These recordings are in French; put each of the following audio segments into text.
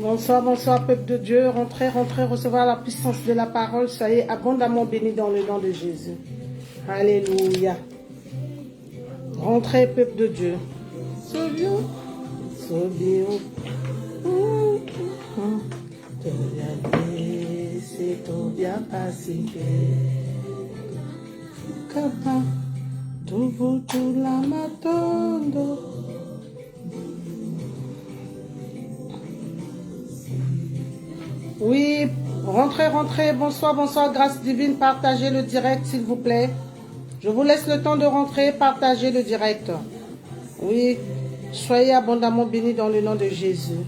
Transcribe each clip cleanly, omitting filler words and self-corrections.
Bonsoir, bonsoir, peuple de Dieu. Rentrez, rentrez, recevoir la puissance de la parole. Soyez abondamment bénis dans le nom de Jésus. Alléluia. Rentrez, peuple de Dieu. Sauvions. Sauvions. C'est tout bien passé. Kapa. Tout la matondo. Oui, rentrez, rentrez, bonsoir, bonsoir, grâce divine, partagez le direct s'il vous plaît. Je vous laisse le temps de rentrer, partagez le direct. Oui, soyez abondamment bénis dans le nom de Jésus.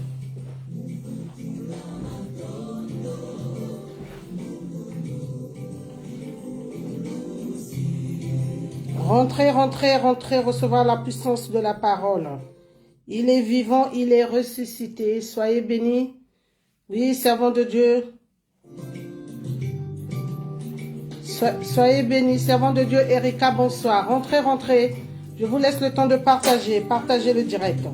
Rentrez, rentrez, rentrez, recevoir la puissance de la parole. Il est vivant, il est ressuscité, soyez bénis. Oui, servant de Dieu. Soyez bénis, servant de Dieu. Erika, bonsoir. Rentrez, rentrez. Je vous laisse le temps de partager. Partagez le direct.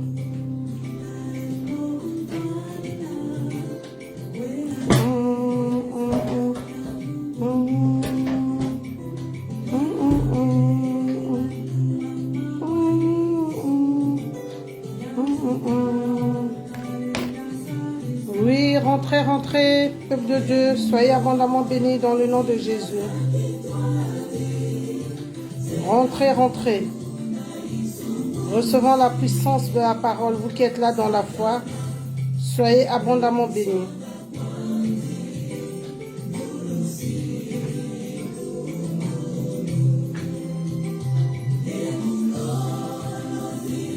Oui, rentrez, rentrez, peuple de Dieu, soyez abondamment bénis dans le nom de Jésus. Rentrez, rentrez. Recevant la puissance de la parole, vous qui êtes là dans la foi, soyez abondamment bénis.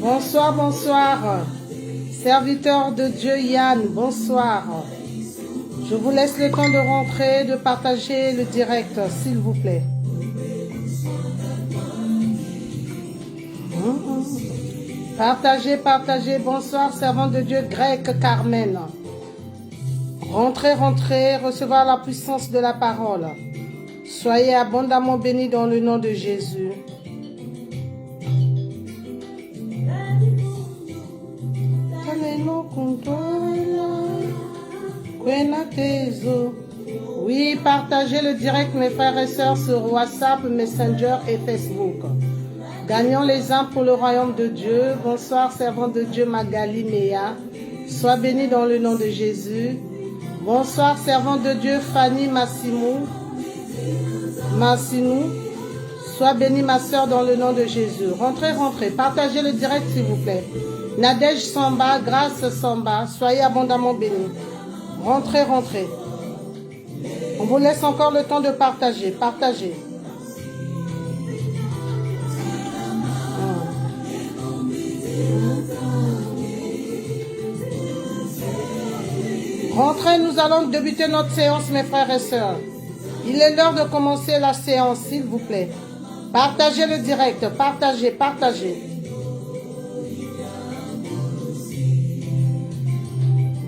Bonsoir, bonsoir. Serviteur de Dieu Yann, bonsoir. Je vous laisse le temps de rentrer, de partager le direct, s'il vous plaît. Partagez, partagez. Bonsoir, servant de Dieu grec Carmen. Rentrez, rentrez, recevoir la puissance de la parole. Soyez abondamment bénis dans le nom de Jésus. Oui, partagez le direct, mes frères et sœurs, sur WhatsApp, Messenger et Facebook. Gagnons les âmes pour le royaume de Dieu. Bonsoir, servant de Dieu Magali Mea. Sois béni dans le nom de Jésus. Bonsoir, servant de Dieu Fanny Massinou. Sois béni, ma sœur, dans le nom de Jésus. Rentrez, rentrez. Partagez le direct, s'il vous plaît. Nadège Samba, Grâce Samba, soyez abondamment bénis. Rentrez, rentrez. On vous laisse encore le temps de partager. Partagez. Rentrez, nous allons débuter notre séance, mes frères et sœurs. Il est l'heure de commencer la séance, s'il vous plaît. Partagez le direct. Partagez, partagez.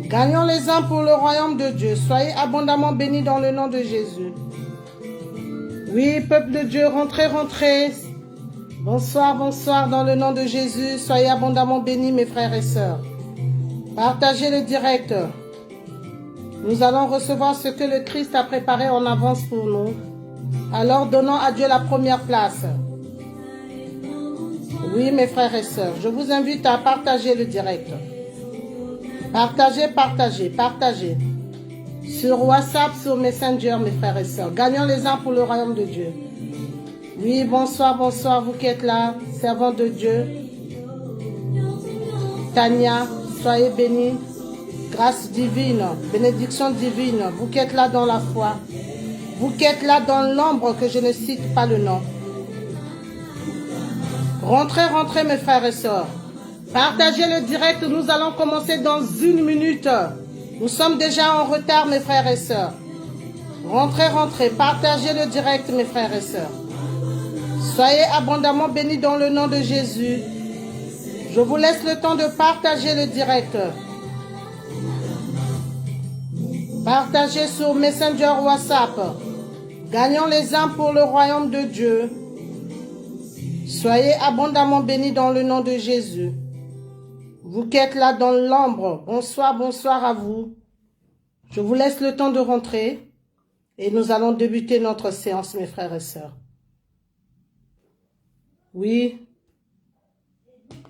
Gagnons les âmes pour le royaume de Dieu. Soyez abondamment bénis dans le nom de Jésus. Oui, peuple de Dieu, rentrez, rentrez. Bonsoir, bonsoir dans le nom de Jésus. Soyez abondamment bénis, mes frères et sœurs. Partagez le direct. Nous allons recevoir ce que le Christ a préparé en avance pour nous. Alors, donnons à Dieu la première place. Oui, mes frères et sœurs, je vous invite à partager le direct. Partagez, partagez, partagez. Sur WhatsApp, sur Messenger, mes frères et sœurs. Gagnons les âmes pour le royaume de Dieu. Oui, bonsoir, bonsoir, vous qui êtes là, servants de Dieu. Tania, soyez bénis. Grâce divine, bénédiction divine. Vous qui êtes là dans la foi. Vous qui êtes là dans l'ombre que je ne cite pas le nom. Rentrez, rentrez, mes frères et sœurs. Partagez le direct, nous allons commencer dans 1 minute. Nous sommes déjà en retard, mes frères et sœurs. Rentrez, rentrez, partagez le direct, mes frères et sœurs. Soyez abondamment bénis dans le nom de Jésus. Je vous laisse le temps de partager le direct. Partagez sur Messenger WhatsApp. Gagnons les âmes pour le royaume de Dieu. Soyez abondamment bénis dans le nom de Jésus. Vous qui êtes là dans l'ombre, bonsoir, bonsoir à vous. Je vous laisse le temps de rentrer et nous allons débuter notre séance, mes frères et sœurs. Oui,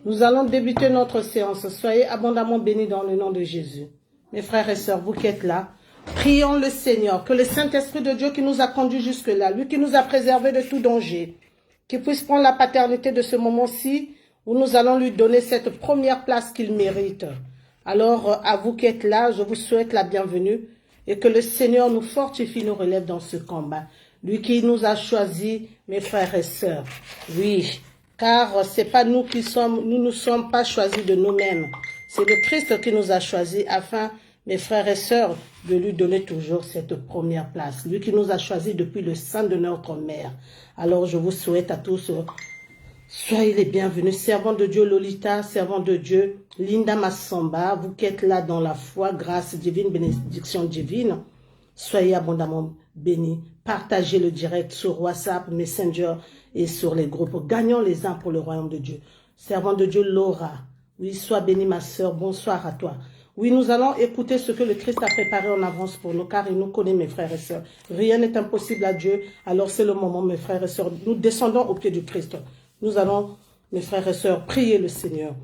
nous allons débuter notre séance. Soyez abondamment bénis dans le nom de Jésus. Mes frères et sœurs, vous qui êtes là, prions le Seigneur, que le Saint-Esprit de Dieu qui nous a conduits jusque-là, lui qui nous a préservés de tout danger, qu'il puisse prendre la paternité de ce moment-ci où nous allons lui donner cette première place qu'il mérite. Alors, à vous qui êtes là, je vous souhaite la bienvenue et que le Seigneur nous fortifie, nous relève dans ce combat. Lui qui nous a choisis, mes frères et sœurs. Oui, car c'est pas nous qui sommes, nous ne sommes pas choisis de nous-mêmes. C'est le Christ qui nous a choisis afin, mes frères et sœurs, de lui donner toujours cette première place. Lui qui nous a choisis depuis le sein de notre mère. Alors, je vous souhaite à tous... Soyez les bienvenus, servants de Dieu Lolita, servants de Dieu Linda Massamba, vous qui êtes là dans la foi, grâce divine, bénédiction divine, soyez abondamment bénis. Partagez le direct sur WhatsApp, Messenger et sur les groupes. Gagnons les uns pour le royaume de Dieu. Servant de Dieu Laura, oui, sois bénie ma sœur, bonsoir à toi. Oui, nous allons écouter ce que le Christ a préparé en avance pour nous, car il nous connaît, mes frères et sœurs. Rien n'est impossible à Dieu, alors c'est le moment, mes frères et sœurs. Nous descendons au pied du Christ. Nous allons, mes frères et sœurs, prier le Seigneur.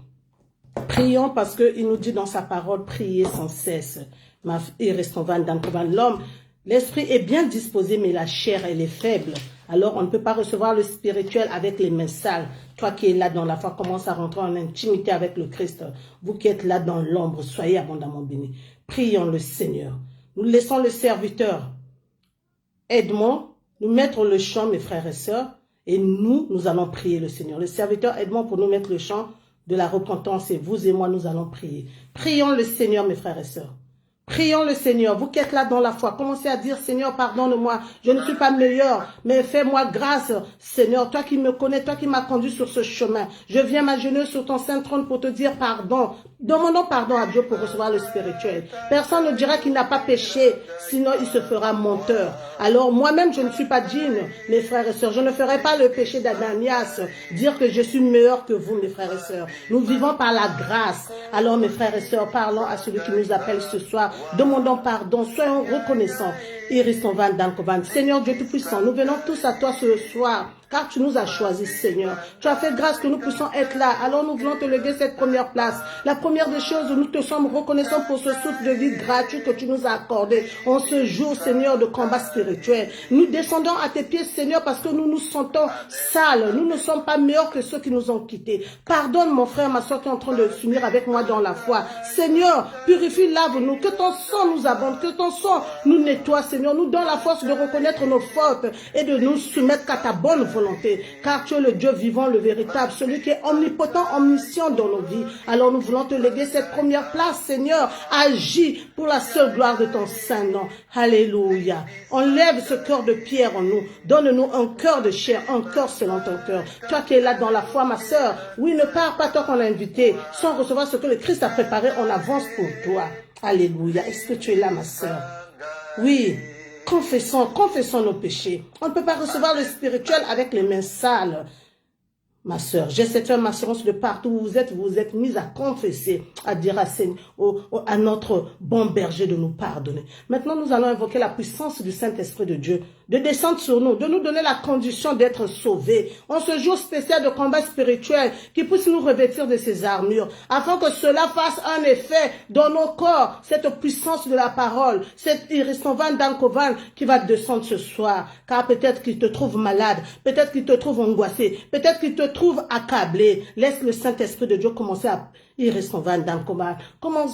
Prions parce qu'il nous dit dans sa parole, priez sans cesse. L'homme, l'esprit est bien disposé, mais la chair, elle est faible. Alors, on ne peut pas recevoir le spirituel avec les mains sales. Toi qui es là dans la foi, commence à rentrer en intimité avec le Christ. Vous qui êtes là dans l'ombre, soyez abondamment bénis. Prions le Seigneur. Nous laissons le serviteur Edmond nous mettre le chant, mes frères et sœurs. Et nous allons prier le Seigneur. Le serviteur Edmond pour nous mettre le chant de la repentance. Et vous et moi, nous allons prier. Prions le Seigneur, mes frères et sœurs. Prions le Seigneur. Vous qui êtes là dans la foi, commencez à dire, Seigneur, pardonne-moi. Je ne suis pas meilleur, mais fais-moi grâce, Seigneur. Toi qui me connais, toi qui m'as conduit sur ce chemin. Je viens m'agenouiller sur ton saint trône pour te dire pardon. Demandons pardon à Dieu pour recevoir le spirituel. Personne ne dira qu'il n'a pas péché, sinon il se fera menteur. Alors moi-même, je ne suis pas digne, mes frères et sœurs. Je ne ferai pas le péché d'Ananias, dire que je suis meilleur que vous, mes frères et sœurs. Nous vivons par la grâce. Alors, mes frères et sœurs, parlons à celui qui nous appelle ce soir. Demandons pardon, soyons reconnaissants. Iris Van Dankovan. Seigneur Dieu Tout-Puissant, nous venons tous à toi ce soir, car tu nous as choisis, Seigneur. Tu as fait grâce que nous puissions être là. Alors nous voulons te léguer cette première place. La première des choses, nous te sommes reconnaissants pour ce souffle de vie gratuit que tu nous as accordé en ce jour, Seigneur, de combat spirituel. Nous descendons à tes pieds, Seigneur, parce que nous nous sentons sales. Nous ne sommes pas meilleurs que ceux qui nous ont quittés. Pardonne mon frère, ma soeur qui est en train de s'unir avec moi dans la foi. Seigneur, purifie, lave-nous. Que ton sang nous abonde, que ton sang nous nettoie, Seigneur. Nous donne la force de reconnaître nos fautes et de nous soumettre qu'à ta bonne volonté. Car tu es le Dieu vivant, le véritable, celui qui est omnipotent, omniscient dans nos vies. Alors nous voulons te léguer cette première place, Seigneur. Agis pour la seule gloire de ton saint nom. Alléluia. Enlève ce cœur de pierre en nous. Donne-nous un cœur de chair, un cœur selon ton cœur. Toi qui es là dans la foi, ma sœur, oui, ne pars pas toi qu'on l'a invité, sans recevoir ce que le Christ a préparé en avance pour toi. Alléluia. Est-ce que tu es là, ma sœur? Oui. Confessons nos péchés. On ne peut pas recevoir le spirituel avec les mains sales. Ma sœur, j'ai cette ferme assurance de partout où vous êtes mise à confesser, à dire à notre bon berger de nous pardonner. Maintenant, nous allons invoquer la puissance du Saint-Esprit de Dieu, de descendre sur nous, de nous donner la condition d'être sauvés. En ce jour spécial de combat spirituel, qui puisse nous revêtir de ses armures, afin que cela fasse un effet dans nos corps, cette puissance de la parole, cette Iristovan Dankovan qui va descendre ce soir. Car peut-être qu'il te trouve malade, peut-être qu'il te trouve angoissé, peut-être qu'il te trouve accablé. Laisse le Saint-Esprit de Dieu commencer à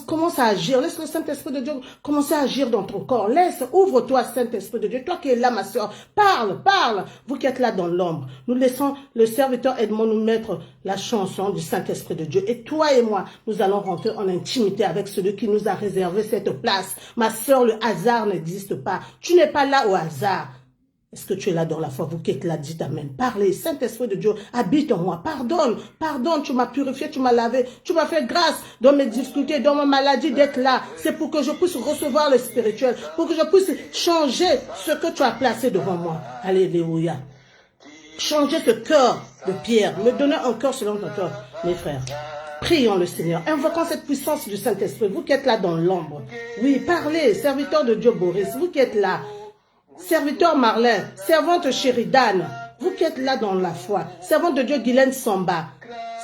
commence à agir. Laisse le Saint-Esprit de Dieu commencer à agir dans ton corps. Ouvre-toi, Saint-Esprit de Dieu. Toi qui es là, ma soeur, parle. Vous qui êtes là dans l'ombre. Nous laissons le serviteur Edmond nous mettre la chanson du Saint-Esprit de Dieu. Et toi et moi, nous allons rentrer en intimité avec celui qui nous a réservé cette place. Ma soeur, le hasard n'existe pas. Tu n'es pas là au hasard. Est-ce que tu es là dans la foi? Vous qui êtes là, dites Amen. Parlez, Saint-Esprit de Dieu, habite en moi. Pardonne, tu m'as purifié, tu m'as lavé, tu m'as fait grâce dans mes difficultés, dans ma maladie d'être là. C'est pour que je puisse recevoir le spirituel, pour que je puisse changer ce que tu as placé devant moi. Alléluia. Changer ce cœur de pierre, me donner un cœur selon ton cœur, mes frères. Prions le Seigneur, invoquons cette puissance du Saint-Esprit. Vous qui êtes là dans l'ombre, oui, parlez, serviteur de Dieu Boris, vous qui êtes là, serviteur Marlin, servante Sheridan, vous qui êtes là dans la foi, servante de Dieu Guylaine Samba,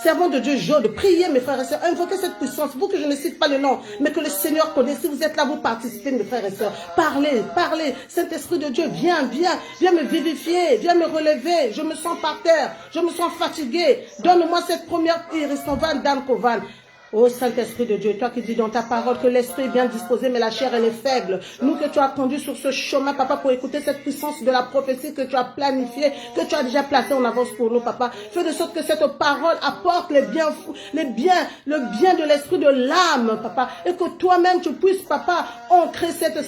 servant de Dieu Jode, priez mes frères et sœurs, invoquez cette puissance, vous que je ne cite pas le nom, mais que le Seigneur connaît. Si vous êtes là, vous participez mes frères et sœurs, parlez, parlez, Saint-Esprit de Dieu, viens me vivifier, viens me relever, je me sens par terre, je me sens fatigué, donne-moi cette première Iris Van Dan Kovan. Ô Saint-Esprit de Dieu, toi qui dis dans ta parole que l'esprit est bien disposé, mais la chair elle est faible. Nous que tu as conduit sur ce chemin, papa, pour écouter cette puissance de la prophétie que tu as planifiée, que tu as déjà placée en avance pour nous, papa. Fais de sorte que cette parole apporte le bien de l'esprit de l'âme, papa. Et que toi-même tu puisses, papa, ancrer cette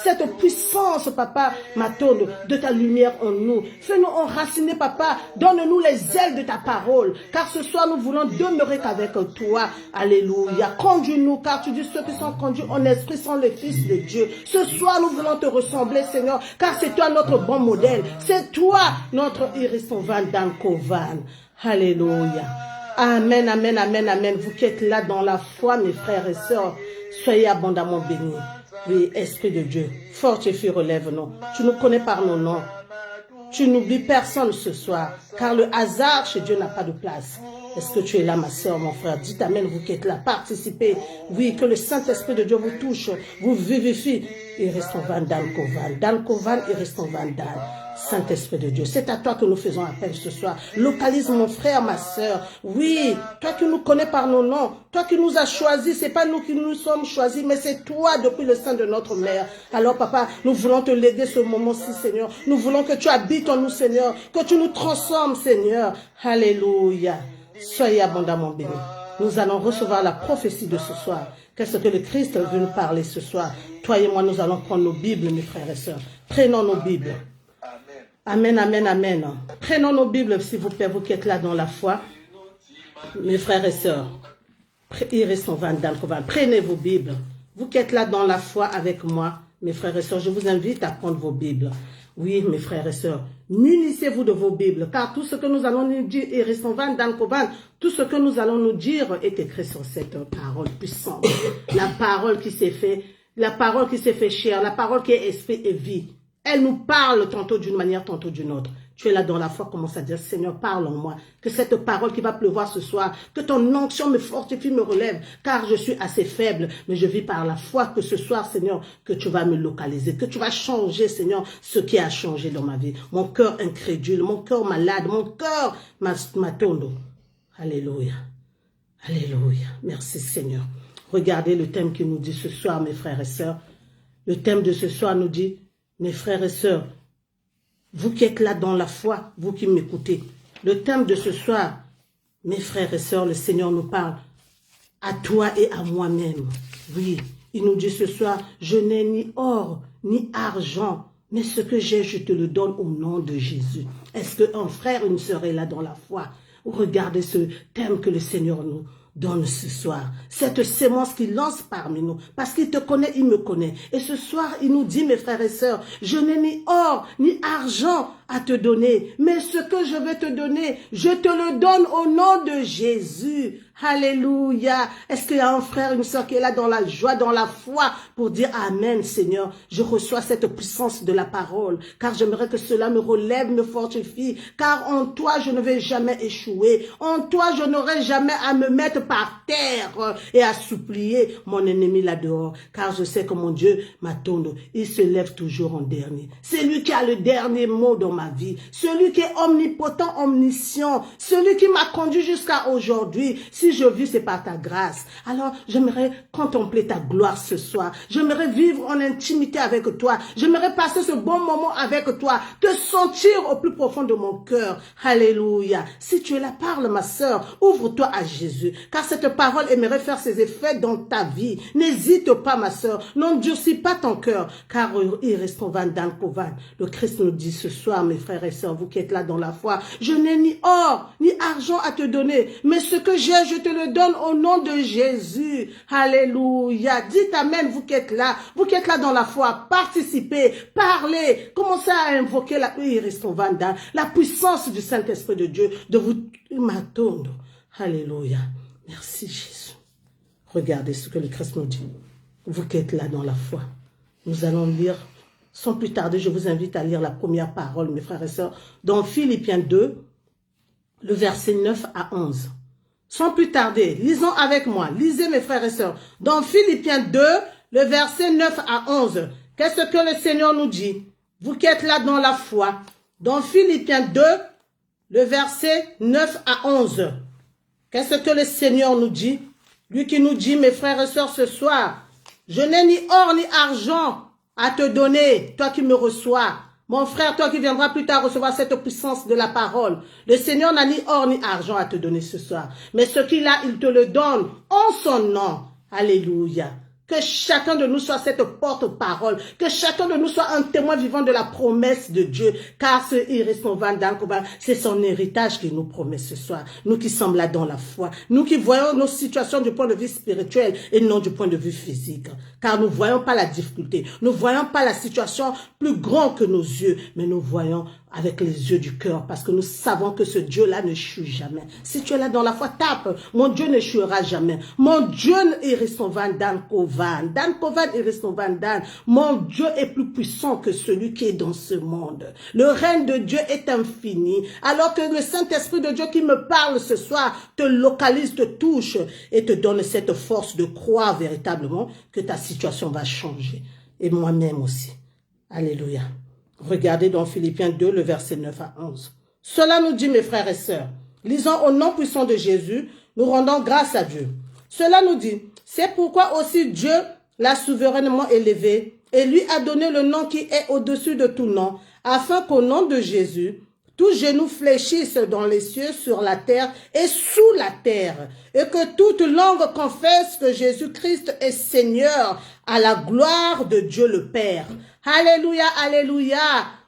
cette puissance, papa, Matondo, de ta lumière en nous. Fais-nous enraciner, papa. Donne-nous les ailes de ta parole. Car ce soir, nous voulons demeurer qu'avec toi. Alléluia. Conduis-nous, car tu dis ceux qui sont conduits en esprit sont les fils de Dieu. Ce soir, nous voulons te ressembler, Seigneur, car c'est toi notre bon modèle. C'est toi notre Iris Van Kovan. Alléluia. Amen, amen, amen, amen. Vous qui êtes là dans la foi, mes frères et sœurs, soyez abondamment bénis. Oui, Esprit de Dieu, fortifie, relève-nous. Tu nous connais par nos noms. Tu n'oublies personne ce soir, car le hasard chez Dieu n'a pas de place. Est-ce que tu es là, ma soeur, mon frère? Dites amen, vous qui êtes là, participez. Oui, que le Saint-Esprit de Dieu vous touche, vous vivifie. Iris Van Kovan, Iris Van Dan. Saint-Esprit de Dieu, c'est à toi que nous faisons appel ce soir. Localise mon frère, ma soeur. Oui, toi qui nous connais par nos noms, toi qui nous as choisis, c'est pas nous qui nous sommes choisis, mais c'est toi depuis le sein de notre mère. Alors papa, nous voulons te léguer ce moment-ci, Seigneur. Nous voulons que tu habites en nous, Seigneur, que tu nous transformes, Seigneur. Alléluia. Soyez abondamment bénis. Nous allons recevoir la prophétie de ce soir. Qu'est-ce que le Christ veut nous parler ce soir? Toi et moi, nous allons prendre nos Bibles, mes frères et sœurs. Prenons nos Bibles. Amen, amen, amen. Prenons nos Bibles, s'il vous plaît, vous qui êtes là dans la foi. Mes frères et sœurs, prenez vos Bibles. Vous qui êtes là dans la foi avec moi, mes frères et sœurs, je vous invite à prendre vos Bibles. Oui, mes frères et sœurs, munissez-vous de vos Bibles, car tout ce que nous allons nous dire, tout ce que nous allons nous dire est écrit sur cette parole puissante. La parole qui s'est fait chair, la parole qui est esprit et vie. Elle nous parle tantôt d'une manière, tantôt d'une autre. Tu es là dans la foi, commence à dire, Seigneur, parle en moi. Que cette parole qui va pleuvoir ce soir, que ton onction me fortifie, me relève, car je suis assez faible, mais je vis par la foi que ce soir, Seigneur, que tu vas me localiser, que tu vas changer, Seigneur, ce qui a changé dans ma vie. Mon cœur incrédule, mon cœur malade, mon cœur matondo. Alléluia. Alléluia. Merci, Seigneur. Regardez le thème qui nous dit ce soir, mes frères et sœurs. Le thème de ce soir nous dit, mes frères et sœurs, vous qui êtes là dans la foi, vous qui m'écoutez, le thème de ce soir, mes frères et sœurs, le Seigneur nous parle à toi et à moi-même. Oui, il nous dit ce soir, je n'ai ni or, ni argent, mais ce que j'ai, je te le donne au nom de Jésus. Est-ce qu'un frère, une sœur est là dans la foi? Regardez ce thème que le Seigneur nous donne ce soir, cette sémence qu'il lance parmi nous, parce qu'il te connaît, il me connaît. Et ce soir, il nous dit, mes frères et sœurs, je n'ai ni or, ni argent à te donner, mais ce que je vais te donner, je te le donne au nom de Jésus. Alléluia. Est-ce qu'il y a un frère, une sœur qui est là dans la joie, dans la foi, pour dire Amen, Seigneur, je reçois cette puissance de la parole, car j'aimerais que cela me relève, me fortifie, car en toi, je ne vais jamais échouer. En toi, je n'aurai jamais à me mettre par terre et à supplier mon ennemi là-dehors, car je sais que mon Dieu m'attend, il se lève toujours en dernier. C'est lui qui a le dernier mot dans ma vie, celui qui est omnipotent, omniscient, celui qui m'a conduit jusqu'à aujourd'hui. Si je vis, c'est par ta grâce. Alors, j'aimerais contempler ta gloire ce soir. J'aimerais vivre en intimité avec toi. J'aimerais passer ce bon moment avec toi. Te sentir au plus profond de mon cœur. Alléluia. Si tu es là, parle, ma sœur. Ouvre-toi à Jésus. Car cette parole aimerait faire ses effets dans ta vie. N'hésite pas, ma sœur. N'endurcis pas ton cœur. Car il reste le Christ nous dit ce soir, mes frères et sœurs, vous qui êtes là dans la foi, je n'ai ni or, ni argent à te donner. Mais ce que j'ai, je te le donne au nom de Jésus. Alléluia. Dites Amen, vous qui êtes là dans la foi. Participez, parlez, commencez à invoquer la puissance du Saint-Esprit de Dieu, de vous m'attendre. Alléluia. Merci Jésus. Regardez ce que le Christ nous dit. Vous qui êtes là dans la foi. Nous allons lire, sans plus tarder, je vous invite à lire la première parole, mes frères et sœurs, dans Philippiens 2, le verset 9 à 11. Sans plus tarder, lisons avec moi. Lisez, mes frères et sœurs, dans Philippiens 2, le verset 9 à 11. Qu'est-ce que le Seigneur nous dit? Vous qui êtes là dans la foi. Dans Philippiens 2, le verset 9 à 11. Qu'est-ce que le Seigneur nous dit? Lui qui nous dit, mes frères et sœurs, ce soir, je n'ai ni or ni argent à te donner, toi qui me reçois. Mon frère, toi qui viendras plus tard recevoir cette puissance de la parole. Le Seigneur n'a ni or ni argent à te donner ce soir. Mais ce qu'il a, il te le donne en son nom. Alléluia. Que chacun de nous soit cette porte-parole. Que chacun de nous soit un témoin vivant de la promesse de Dieu. Car ce Iris Novandan, c'est son héritage qu'il nous promet ce soir. Nous qui sommes là dans la foi. Nous qui voyons nos situations du point de vue spirituel et non du point de vue physique. Car nous ne voyons pas la difficulté. Nous ne voyons pas la situation plus grande que nos yeux. Mais nous voyons avec les yeux du cœur, parce que nous savons que ce Dieu-là n'échoue jamais. Si tu es là dans la foi, tape. Mon Dieu n'échouera jamais. Mon Dieu Iris Novandan Kovan. Dan Kovan Iris Novandan. Mon Dieu est plus puissant que celui qui est dans ce monde. Le règne de Dieu est infini. Alors que le Saint-Esprit de Dieu qui me parle ce soir te localise, te touche et te donne cette force de croire véritablement que ta situation va changer. Et moi-même aussi. Alléluia. Regardez dans Philippiens 2, le verset 9 à 11. Cela nous dit, mes frères et sœurs, lisons au nom puissant de Jésus, nous rendons grâce à Dieu. Cela nous dit, c'est pourquoi aussi Dieu l'a souverainement élevé et lui a donné le nom qui est au-dessus de tout nom, afin qu'au nom de Jésus, tout genou fléchisse dans les cieux, sur la terre et sous la terre, et que toute langue confesse que Jésus-Christ est Seigneur, à la gloire de Dieu le Père. Alléluia, alléluia.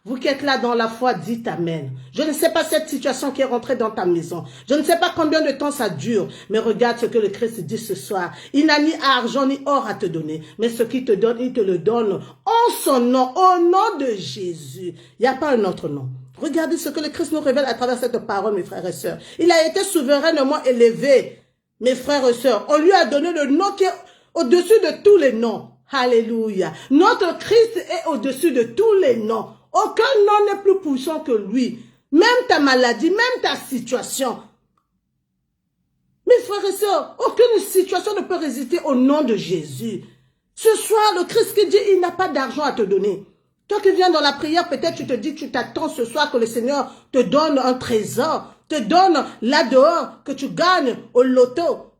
Vous qui êtes là dans la foi, dites Amen. Je ne sais pas cette situation qui est rentrée dans ta maison. Je ne sais pas combien de temps ça dure. Mais regarde ce que le Christ dit ce soir. Il n'a ni argent ni or à te donner. Mais ce qu'il te donne, il te le donne en son nom, au nom de Jésus. Il n'y a pas un autre nom. Regardez ce que le Christ nous révèle à travers cette parole, mes frères et sœurs. Il a été souverainement élevé, mes frères et sœurs. On lui a donné le nom qui est au-dessus de tous les noms. Alléluia. Notre Christ est au-dessus de tous les noms. Aucun nom n'est plus puissant que lui. Même ta maladie, même ta situation. Mes frères et sœurs, aucune situation ne peut résister au nom de Jésus. Ce soir, le Christ qui dit, il n'a pas d'argent à te donner. Toi qui viens dans la prière, peut-être tu te dis, tu t'attends ce soir que le Seigneur te donne un trésor, te donne là dehors, que tu gagnes au loto,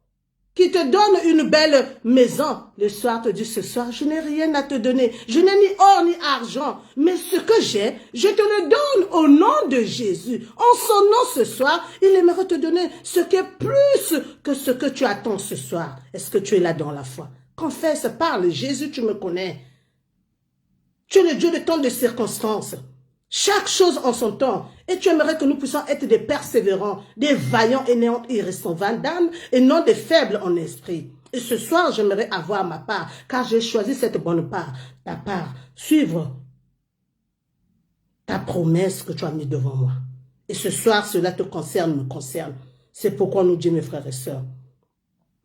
qui te donne une belle maison. Le soir te dit, ce soir, je n'ai rien à te donner. Je n'ai ni or ni argent. Mais ce que j'ai, je te le donne au nom de Jésus. En son nom ce soir, il aimerait te donner ce qui est plus que ce que tu attends ce soir. Est-ce que tu es là dans la foi? Confesse, parle. Jésus, tu me connais. Tu es le Dieu de temps de circonstances. Chaque chose en son temps. Et tu aimerais que nous puissions être des persévérants, des vaillants et néants irréprochables et non des faibles en esprit. Et ce soir, j'aimerais avoir ma part, car j'ai choisi cette bonne part, ta part, suivre ta promesse que tu as mise devant moi. Et ce soir, cela te concerne, me concerne. C'est pourquoi nous dit, mes frères et sœurs,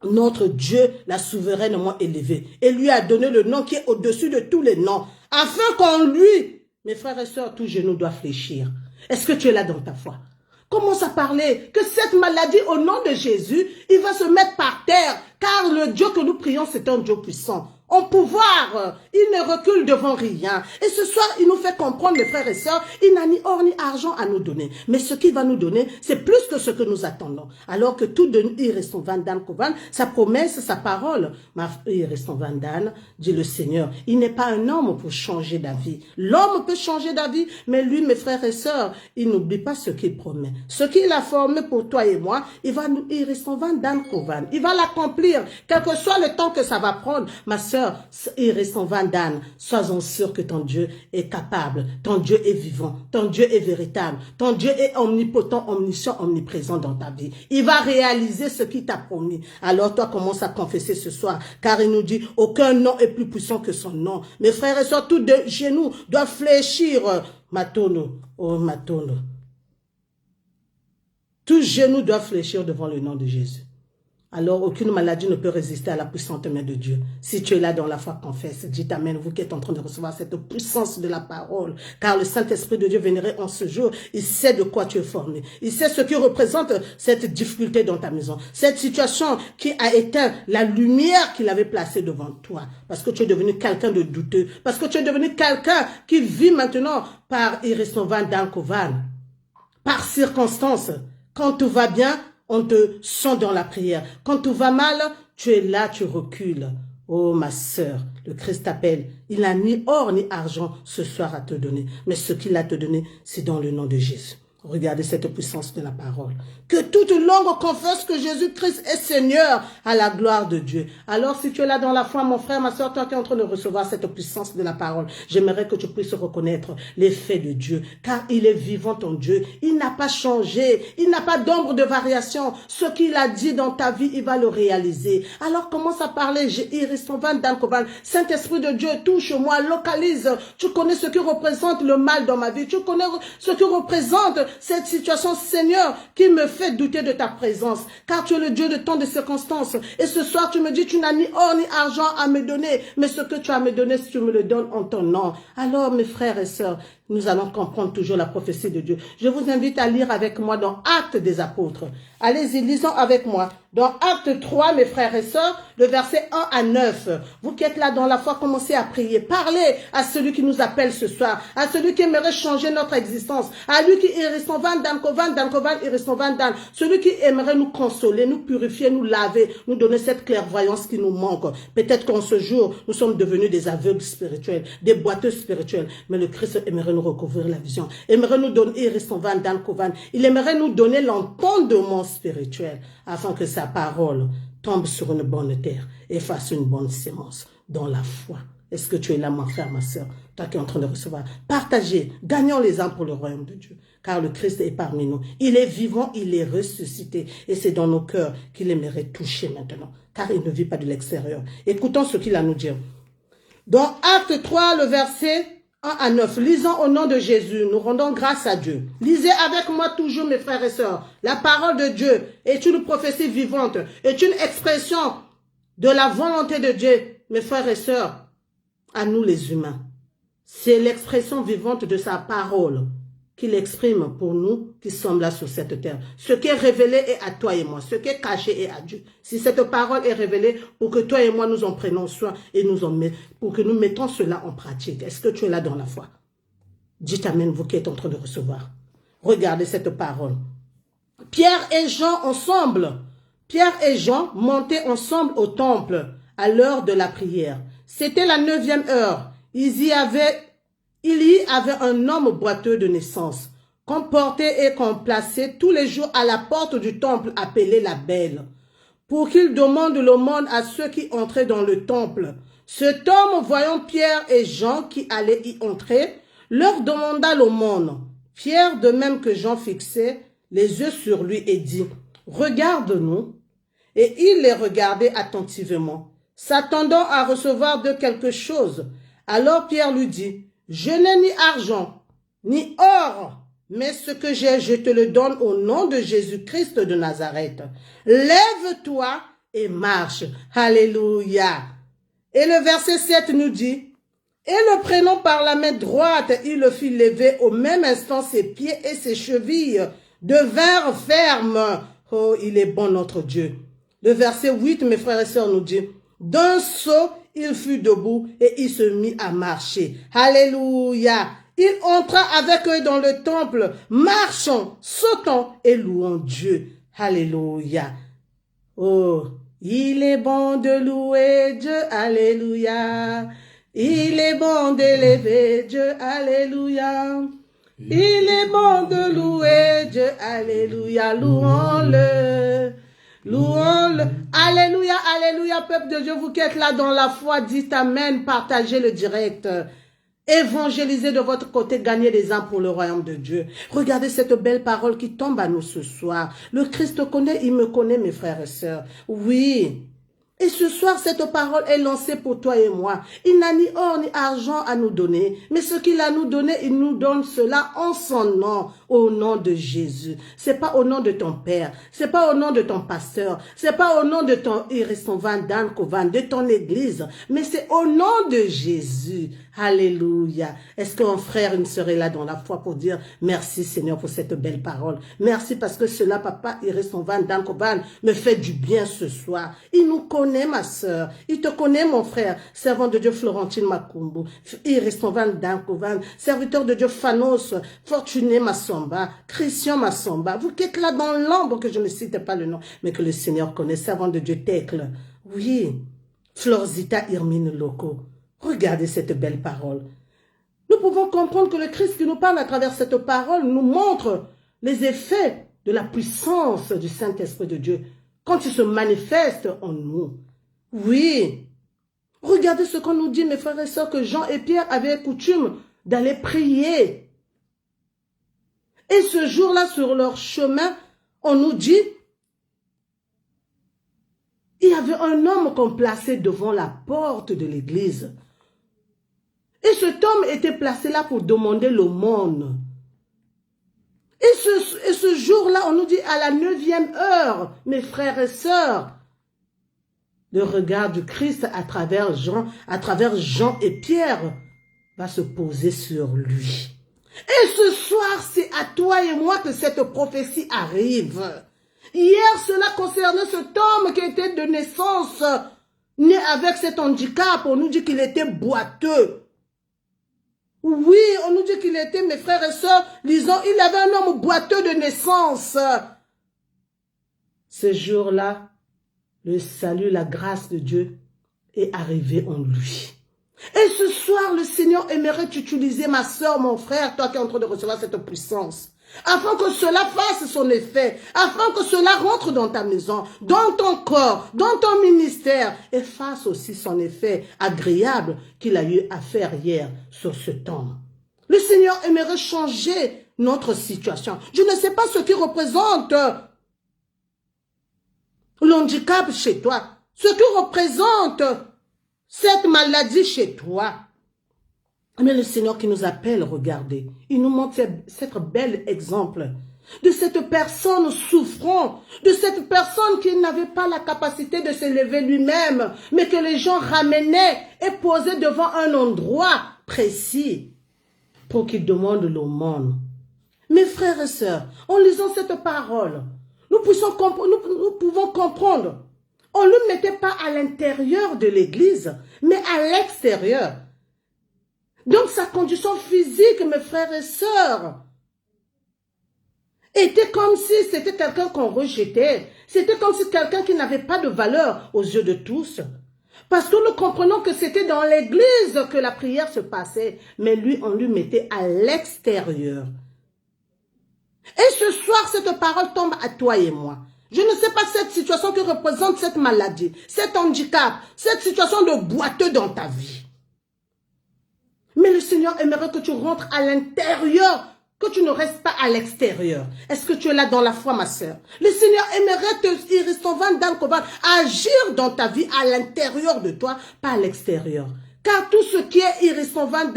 notre Dieu l'a souverainement élevé et lui a donné le nom qui est au-dessus de tous les noms, afin qu'en lui, mes frères et sœurs, tout genou doit fléchir. Est-ce que tu es là dans ta foi? Commence à parler que cette maladie, au nom de Jésus, il va se mettre par terre, car le Dieu que nous prions, c'est un Dieu puissant. En pouvoir, il ne recule devant rien. Et ce soir, il nous fait comprendre, mes frères et sœurs, il n'a ni or ni argent à nous donner. Mais ce qu'il va nous donner, c'est plus que ce que nous attendons. Alors que tout de nous, Iris Novandan Kovan, sa promesse, sa parole, ma Iris Novandan, dit le Seigneur, il n'est pas un homme pour changer d'avis. L'homme peut changer d'avis, mais lui, mes frères et sœurs, il n'oublie pas ce qu'il promet. Ce qu'il a formé pour toi et moi, il va nous Iris Novandan Kovan. Il va l'accomplir, quel que soit le temps que ça va prendre, ma sœur. sœur, Iris Van Dan, sois-en sûr que ton Dieu est capable, ton Dieu est vivant, ton Dieu est véritable, ton Dieu est omnipotent, omniscient, omniprésent dans ta vie. Il va réaliser ce qu'il t'a promis. Alors toi, commence à confesser ce soir, car il nous dit, aucun nom est plus puissant que son nom. Mes frères et sœurs, tous deux genoux doivent fléchir. Matono, oh Matono. Tous genoux doivent fléchir devant le nom de Jésus. Alors, aucune maladie ne peut résister à la puissante main de Dieu. Si tu es là dans la foi, confesse, dis amen, vous qui êtes en train de recevoir cette puissance de la parole. Car le Saint-Esprit de Dieu vénéré en ce jour, il sait de quoi tu es formé. Il sait ce qui représente cette difficulté dans ta maison. Cette situation qui a éteint la lumière qu'il avait placée devant toi. Parce que tu es devenu quelqu'un de douteux. Parce que tu es devenu quelqu'un qui vit maintenant par Irisovan Dankovan. Par circonstance. Quand tout va bien, on te sent dans la prière. Quand tout va mal, tu es là, tu recules. Oh ma sœur, le Christ t'appelle. Il n'a ni or ni argent ce soir à te donner. Mais ce qu'il a te donné, c'est dans le nom de Jésus. Regardez cette puissance de la parole. Que toute langue confesse que Jésus-Christ est Seigneur à la gloire de Dieu. Alors si tu es là dans la foi, mon frère, ma soeur, toi qui es en train de recevoir cette puissance de la parole, j'aimerais que tu puisses reconnaître les faits de Dieu. Car il est vivant ton Dieu. Il n'a pas changé. Il n'a pas d'ombre de variation. Ce qu'il a dit dans ta vie, il va le réaliser. Alors commence à parler. Saint-Esprit de Dieu, touche-moi, localise. Tu connais ce qui représente le mal dans ma vie. Tu connais ce qui représente cette situation, Seigneur, qui me fait douter de ta présence, car tu es le Dieu de tant de circonstances. Et ce soir, tu me dis, tu n'as ni or ni argent à me donner, mais ce que tu as à me donner, si tu me le donnes en ton nom. Alors, mes frères et sœurs, nous allons comprendre toujours la prophétie de Dieu. Je vous invite à lire avec moi dans Actes des Apôtres. Allez-y, lisons avec moi. Dans Actes 3, mes frères et sœurs, le verset 1 à 9. Vous qui êtes là dans la foi, commencez à prier. Parlez à celui qui nous appelle ce soir, à celui qui aimerait changer notre existence, à lui qui celui qui aimerait nous consoler, nous purifier, nous laver, nous donner cette clairvoyance qui nous manque. Peut-être qu'en ce jour, nous sommes devenus des aveugles spirituels, des boiteux spirituels, mais le Christ aimerait nous recouvrir la vision, aimerait nous donner, il aimerait nous donner l'entendement spirituel, afin que sa parole tombe sur une bonne terre et fasse une bonne sémence dans la foi. Est-ce que tu es là, mon frère, ma soeur, toi qui es en train de recevoir? Partagez, gagnons les âmes pour le royaume de Dieu, car le Christ est parmi nous. Il est vivant, il est ressuscité, et c'est dans nos cœurs qu'il aimerait toucher maintenant, car il ne vit pas de l'extérieur. Écoutons ce qu'il a à nous dire. Dans Acte 3, le verset 1 à 9, lisons au nom de Jésus, nous rendons grâce à Dieu. Lisez avec moi toujours, mes frères et sœurs. La parole de Dieu est une prophétie vivante, est une expression de la volonté de Dieu, mes frères et sœurs, à nous les humains. C'est l'expression vivante de sa parole qu'il exprime pour nous qui sommes là sur cette terre. Ce qui est révélé est à toi et moi, ce qui est caché est à Dieu. Si cette parole est révélée, pour que toi et moi nous en prenons soin et pour que nous mettons cela en pratique. Est-ce que tu es là dans la foi? Dites amen, vous qui êtes en train de recevoir. Regardez cette parole. Pierre et Jean ensemble. Pierre et Jean montaient ensemble au temple à l'heure de la prière. C'était la 9e heure. Il y avait un homme boiteux de naissance, qu'on portait et qu'on plaçait tous les jours à la porte du temple appelé la Belle, pour qu'il demande l'aumône à ceux qui entraient dans le temple. Cet homme, voyant Pierre et Jean qui allaient y entrer, leur demanda l'aumône. Pierre, de même que Jean, fixait les yeux sur lui et dit, « Regarde-nous. » Et il les regardait attentivement, s'attendant à recevoir de quelque chose. Alors Pierre lui dit, « Je n'ai ni argent, ni or, mais ce que j'ai, je te le donne au nom de Jésus-Christ de Nazareth. Lève-toi et marche. » Alléluia. Et le verset 7 nous dit, « Et le prenant par la main droite, il le fit lever au même instant ses pieds et ses chevilles devinrent fermes. » Oh, il est bon notre Dieu. Le verset 8, mes frères et sœurs, nous dit, « D'un saut, il fut debout et il se mit à marcher. » Alléluia. Il entra avec eux dans le temple, marchant, sautant et louant Dieu. Alléluia. Oh, il est bon de louer Dieu. Alléluia. Il est bon d'élever Dieu. Alléluia. Il est bon de louer Dieu. Alléluia. Louons-le. Louons-le. Alléluia. Alléluia, alléluia, peuple de Dieu, vous qui êtes là dans la foi, dites Amen, partagez le direct. Évangélisez de votre côté, gagnez des âmes pour le royaume de Dieu. Regardez cette belle parole qui tombe à nous ce soir. Le Christ connaît, il me connaît, mes frères et sœurs. Oui. Et ce soir, cette parole est lancée pour toi et moi. Il n'a ni or ni argent à nous donner, mais ce qu'il a nous donné, il nous donne cela en son nom, au nom de Jésus. C'est pas au nom de ton père, c'est pas au nom de ton pasteur, c'est pas au nom de ton Iristovan Dan Kovan, de ton église, mais c'est au nom de Jésus. Alléluia. Est-ce qu'un frère, une sœur est là dans la foi pour dire merci Seigneur pour cette belle parole. Merci parce que cela, papa Iristovan Dan Kovan, me fait du bien ce soir. Il nous connaît, ma sœur. Il te connaît, mon frère. Servant de Dieu Florentine Makumbu. Iristovan Dan Kovan. Serviteur de Dieu Fanos. Fortuné Massamba. Christian Massamba. Vous qui êtes là dans l'ombre, que je ne cite pas le nom, mais que le Seigneur connaît. Servant de Dieu Tecle. Oui. Florzita Irmine Loco. Regardez cette belle parole. Nous pouvons comprendre que le Christ qui nous parle à travers cette parole nous montre les effets de la puissance du Saint-Esprit de Dieu quand il se manifeste en nous. Oui. Regardez ce qu'on nous dit, mes frères et sœurs, que Jean et Pierre avaient coutume d'aller prier. Et ce jour-là, sur leur chemin, on nous dit, il y avait un homme qu'on plaçait devant la porte de l'église. Et cet homme était placé là pour demander l'aumône. Et ce jour-là, on nous dit à la 9e heure, mes frères et sœurs, le regard du Christ à travers Jean et Pierre va se poser sur lui. Et ce soir, c'est à toi et moi que cette prophétie arrive. Hier, cela concernait cet homme qui était de naissance, né avec cet handicap. On nous dit qu'il était boiteux. Oui, on nous dit qu'il était, mes frères et sœurs, lisons, il avait un homme boiteux de naissance. Ce jour-là, le salut, la grâce de Dieu est arrivé en lui. Et ce soir, le Seigneur aimerait t'utiliser, ma sœur, mon frère, toi qui es en train de recevoir cette puissance, afin que cela fasse son effet, afin que cela rentre dans ta maison, dans ton corps, dans ton ministère, et fasse aussi son effet agréable qu'il a eu à faire hier sur ce temps. Le Seigneur aimerait changer notre situation. Je ne sais pas ce qui représente l'handicap chez toi, ce qui représente cette maladie chez toi. Mais le Seigneur qui nous appelle, regardez, il nous montre cet bel exemple de cette personne souffrant, de cette personne qui n'avait pas la capacité de se lever lui-même, mais que les gens ramenaient et posaient devant un endroit précis pour qu'il demande l'aumône. Mes frères et sœurs, en lisant cette parole, nous pouvons comprendre. On ne le mettait pas à l'intérieur de l'église, mais à l'extérieur. Donc sa condition physique, mes frères et sœurs, était comme si c'était quelqu'un qu'on rejetait. C'était comme si quelqu'un qui n'avait pas de valeur aux yeux de tous. Parce que nous comprenons que c'était dans l'église que la prière se passait. Mais lui, on lui mettait à l'extérieur. Et ce soir, cette parole tombe à toi et moi. Je ne sais pas cette situation qui représente cette maladie, cet handicap, cette situation de boiteux dans ta vie. Mais le Seigneur aimerait que tu rentres à l'intérieur, que tu ne restes pas à l'extérieur. Est-ce que tu es là dans la foi, ma sœur? Le Seigneur aimerait agir dans ta vie à l'intérieur de toi, pas à l'extérieur. Car tout ce qui est Iristovan,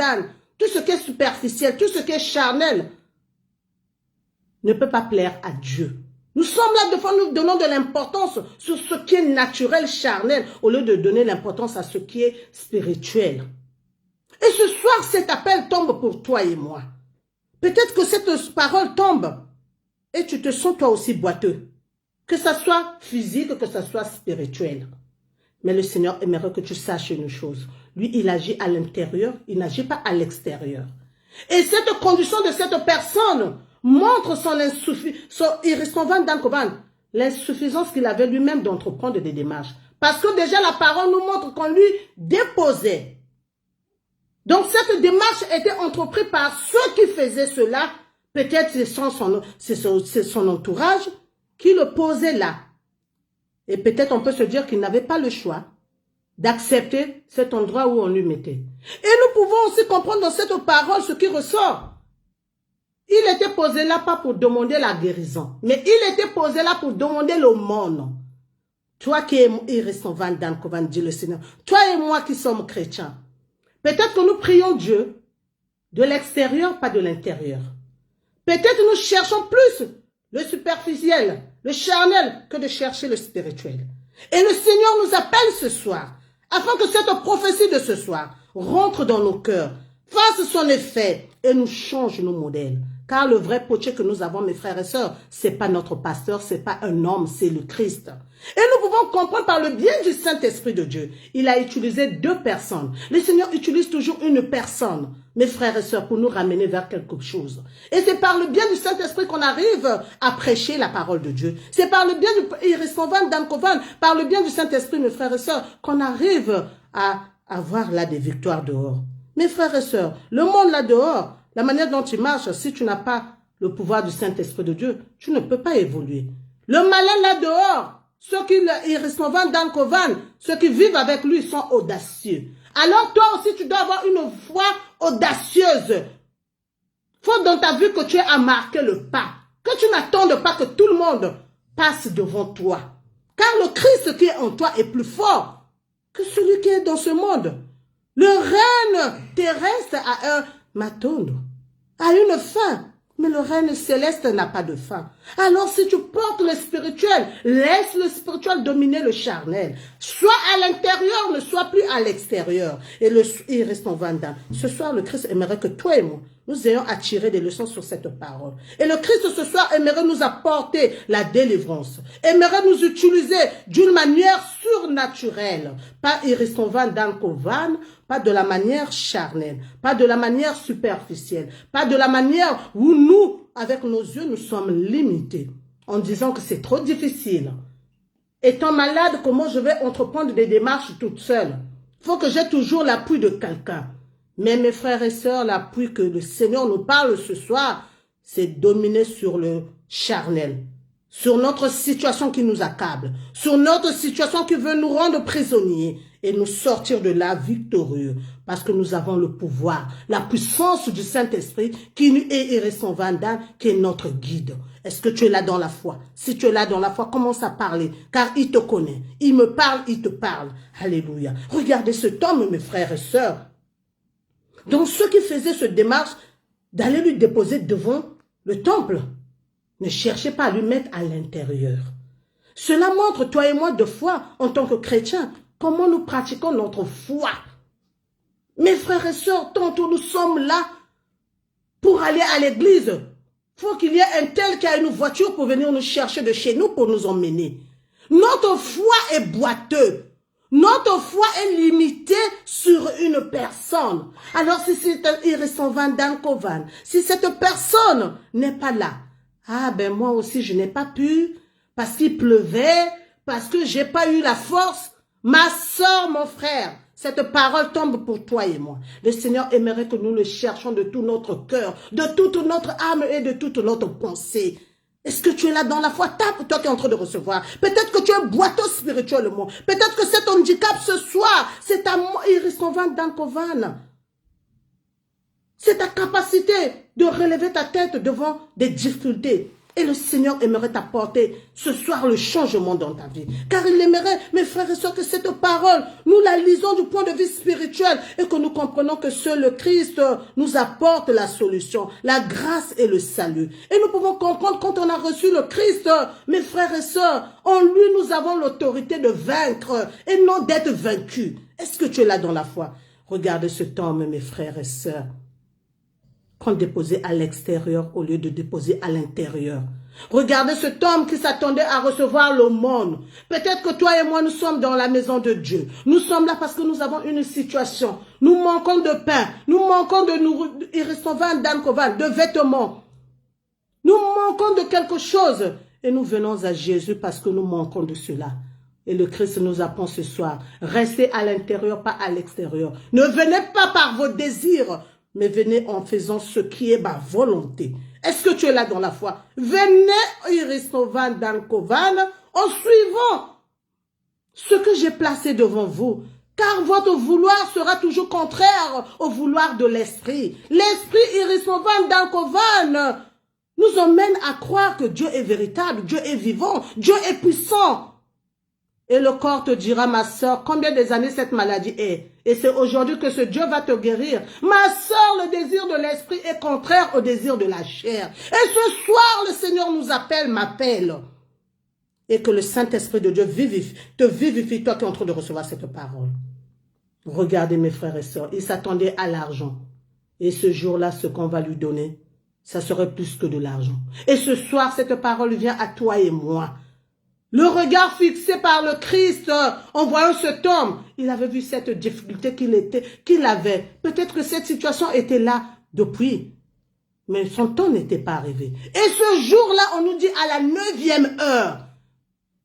tout ce qui est superficiel, tout ce qui est charnel, ne peut pas plaire à Dieu. Nous sommes là, devant nous donnons de l'importance sur ce qui est naturel, charnel, au lieu de donner l'importance à ce qui est spirituel. Et ce soir, cet appel tombe pour toi et moi. Peut-être que cette parole tombe et tu te sens toi aussi boiteux. Que ça soit physique, que ça soit spirituel. Mais le Seigneur aimerait que tu saches une chose. Lui, il agit à l'intérieur, il n'agit pas à l'extérieur. Et cette condition de cette personne montre l'insuffisance qu'il avait lui-même d'entreprendre des démarches. Parce que déjà la parole nous montre qu'on lui déposait. Donc cette démarche était entreprise par ceux qui faisaient cela. Peut-être c'est son entourage qui le posait là. Et peut-être on peut se dire qu'il n'avait pas le choix d'accepter cet endroit où on lui mettait. Et nous pouvons aussi comprendre dans cette parole ce qui ressort. Il était posé là pas pour demander la guérison, mais il était posé là pour demander l'aumône. Toi qui es Iris Van Dan, comme dit le Seigneur, toi et moi qui sommes chrétiens, peut-être que nous prions Dieu de l'extérieur, pas de l'intérieur. Peut-être nous cherchons plus le superficiel, le charnel, que de chercher le spirituel. Et le Seigneur nous appelle ce soir, afin que cette prophétie de ce soir rentre dans nos cœurs, fasse son effet et nous change nos modèles. Car le vrai potier que nous avons, mes frères et sœurs, c'est pas notre pasteur, c'est pas un homme, c'est le Christ. Et nous pouvons comprendre par le bien du Saint-Esprit de Dieu. Il a utilisé 2 personnes. Le Seigneur utilise toujours une personne, mes frères et sœurs, pour nous ramener vers quelque chose. Et c'est par le bien du Saint-Esprit qu'on arrive à prêcher la parole de Dieu. C'est par le bien du Irisovan, Dankovan, par le bien du Saint-Esprit, mes frères et sœurs, qu'on arrive à avoir là des victoires dehors. Mes frères et sœurs, le monde là dehors, la manière dont tu marches, si tu n'as pas le pouvoir du Saint-Esprit de Dieu, tu ne peux pas évoluer. Le malin là dehors, ceux qui vivent avec lui sont audacieux. Alors toi aussi, tu dois avoir une foi audacieuse. Faut dans ta vie que tu aies à marquer le pas. Que tu n'attendes pas que tout le monde passe devant toi. Car le Christ qui est en toi est plus fort que celui qui est dans ce monde. Le règne terrestre a un matone, a une fin, mais le règne céleste n'a pas de fin. Alors si tu portes le spirituel, laisse le spirituel dominer le charnel. Sois à l'intérieur, ne sois plus à l'extérieur. Et il reste en vandam. Ce soir, le Christ aimerait que toi et moi, nous ayons à tirer des leçons sur cette parole. Et le Christ ce soir aimerait nous apporter la délivrance. Aimerait nous utiliser d'une manière surnaturelle. Pas Iristovan Dankovan, pas de la manière charnelle, pas de la manière superficielle, pas de la manière où nous, avec nos yeux, nous sommes limités. En disant que c'est trop difficile. Étant malade, comment je vais entreprendre des démarches toute seule? Il faut que j'ai toujours l'appui de quelqu'un. Mais mes frères et sœurs, l'appui que le Seigneur nous parle ce soir, c'est dominer sur le charnel, sur notre situation qui nous accable, sur notre situation qui veut nous rendre prisonniers et nous sortir de là victorieux, parce que nous avons le pouvoir, la puissance du Saint-Esprit qui est Irisson Vandan, qui est notre guide. Est-ce que tu es là dans la foi? Si tu es là dans la foi, commence à parler, car il te connaît. Il me parle, il te parle. Alléluia. Regardez cet homme, mes frères et sœurs. Donc ceux qui faisaient ce démarche d'aller lui déposer devant le temple, ne cherchez pas à lui mettre à l'intérieur. Cela montre, toi et moi, de foi, en tant que chrétiens, comment nous pratiquons notre foi. Mes frères et sœurs, tantôt nous sommes là pour aller à l'église. Il faut qu'il y ait un tel qui a une voiture pour venir nous chercher de chez nous pour nous emmener. Notre foi est boiteuse. Notre foi est limitée sur une personne. Alors si c'est un Irisovan Dankovan, si cette personne n'est pas là, ah ben moi aussi je n'ai pas pu, parce qu'il pleuvait, parce que j'ai pas eu la force. Ma soeur, mon frère, cette parole tombe pour toi et moi. Le Seigneur aimerait que nous le cherchions de tout notre cœur, de toute notre âme et de toute notre pensée. Est-ce que tu es là dans la foi? Tape, toi qui es en train de recevoir. Peut-être que tu es boiteux spirituellement. Peut-être que cet handicap ce soir, c'est ta Irisovan Dankovan. C'est ta capacité de relever ta tête devant des difficultés. Et le Seigneur aimerait t'apporter ce soir le changement dans ta vie. Car il aimerait, mes frères et sœurs, que cette parole, nous la lisons du point de vue spirituel et que nous comprenons que seul le Christ nous apporte la solution, la grâce et le salut. Et nous pouvons comprendre quand on a reçu le Christ, mes frères et sœurs, en lui nous avons l'autorité de vaincre et non d'être vaincus. Est-ce que tu es là dans la foi? Regardez ce temps, mes frères et sœurs. Qu'on déposait à l'extérieur au lieu de déposer à l'intérieur. Regardez cet homme qui s'attendait à recevoir l'aumône. Peut-être que toi et moi, nous sommes dans la maison de Dieu. Nous sommes là parce que nous avons une situation. Nous manquons de pain. Nous manquons de vêtements. Nous manquons de quelque chose. Et nous venons à Jésus parce que nous manquons de cela. Et le Christ nous apprend ce soir. Restez à l'intérieur, pas à l'extérieur. Ne venez pas par vos désirs, mais venez en faisant ce qui est ma volonté. Est-ce que tu es là dans la foi? Venez, Irisovan Dankovan, en suivant ce que j'ai placé devant vous. Car votre vouloir sera toujours contraire au vouloir de l'esprit. L'esprit Irismovan Dankovan nous emmène à croire que Dieu est véritable, Dieu est vivant, Dieu est puissant. Et le corps te dira, ma soeur, combien des années cette maladie est. Et c'est aujourd'hui que ce Dieu va te guérir. Ma soeur, le désir de l'esprit est contraire au désir de la chair. Et ce soir, le Seigneur nous appelle, m'appelle. Et que le Saint-Esprit de Dieu te vivifie, toi qui es en train de recevoir cette parole. Regardez mes frères et sœurs, il s'attendait à l'argent. Et ce jour-là, ce qu'on va lui donner, ça serait plus que de l'argent. Et ce soir, cette parole vient à toi et moi. Le regard fixé par le Christ en voyant cet homme, il avait vu cette difficulté qu'il avait. Peut-être que cette situation était là depuis, mais son temps n'était pas arrivé. Et ce jour-là, on nous dit à la 9e heure,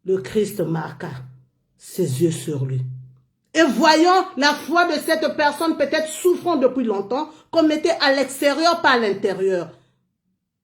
le Christ marqua ses yeux sur lui. Et voyant la foi de cette personne peut-être souffrant depuis longtemps, qu'on mettait à l'extérieur par l'intérieur.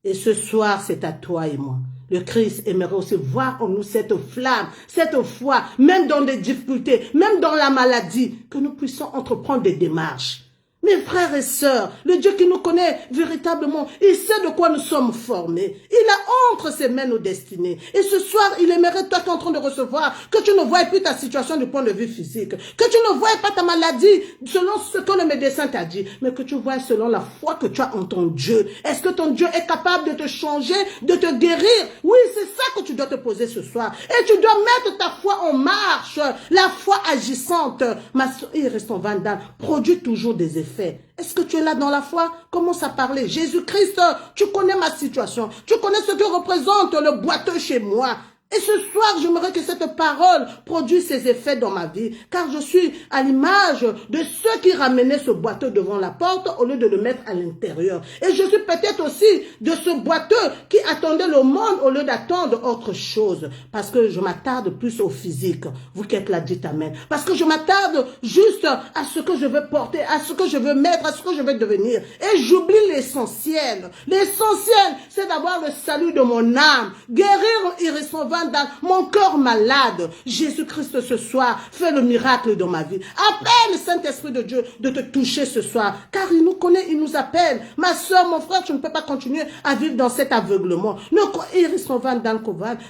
Et ce soir, c'est à toi et moi. Le Christ aimerait aussi voir en nous cette flamme, cette foi, même dans des difficultés, même dans la maladie, que nous puissions entreprendre des démarches. Mes frères et sœurs, le Dieu qui nous connaît véritablement, il sait de quoi nous sommes formés. Il a entre ses mains nos destinées. Et ce soir, il aimerait, toi qui es en train de recevoir, que tu ne voies plus ta situation du point de vue physique, que tu ne voies pas ta maladie selon ce que le médecin t'a dit, mais que tu vois selon la foi que tu as en ton Dieu. Est-ce que ton Dieu est capable de te changer, de te guérir? Oui, c'est ça que tu dois te poser ce soir. Et tu dois mettre ta foi en marche, la foi agissante. Ma soeur, il reste en vandale, produit toujours des effets. Est-ce que tu es là dans la foi? Commence à parler. Jésus-Christ, tu connais ma situation. Tu connais ce que représente le boiteux chez moi. Et ce soir, j'aimerais que cette parole produise ses effets dans ma vie. Car je suis à l'image de ceux qui ramenaient ce boiteux devant la porte au lieu de le mettre à l'intérieur. Et je suis peut-être aussi de ce boiteux qui attendait le monde au lieu d'attendre autre chose. Parce que je m'attarde plus au physique. Vous qui êtes là, dites amen. Parce que je m'attarde juste à ce que je veux porter, à ce que je veux mettre, à ce que je veux devenir. Et j'oublie l'essentiel. L'essentiel, c'est d'avoir le salut de mon âme. Guérir irrécevable dans mon corps malade. Jésus-Christ ce soir fait le miracle dans ma vie. Appelle le Saint-Esprit de Dieu de te toucher ce soir. Car il nous connaît, il nous appelle. Ma soeur, mon frère, tu ne peux pas continuer à vivre dans cet aveuglement.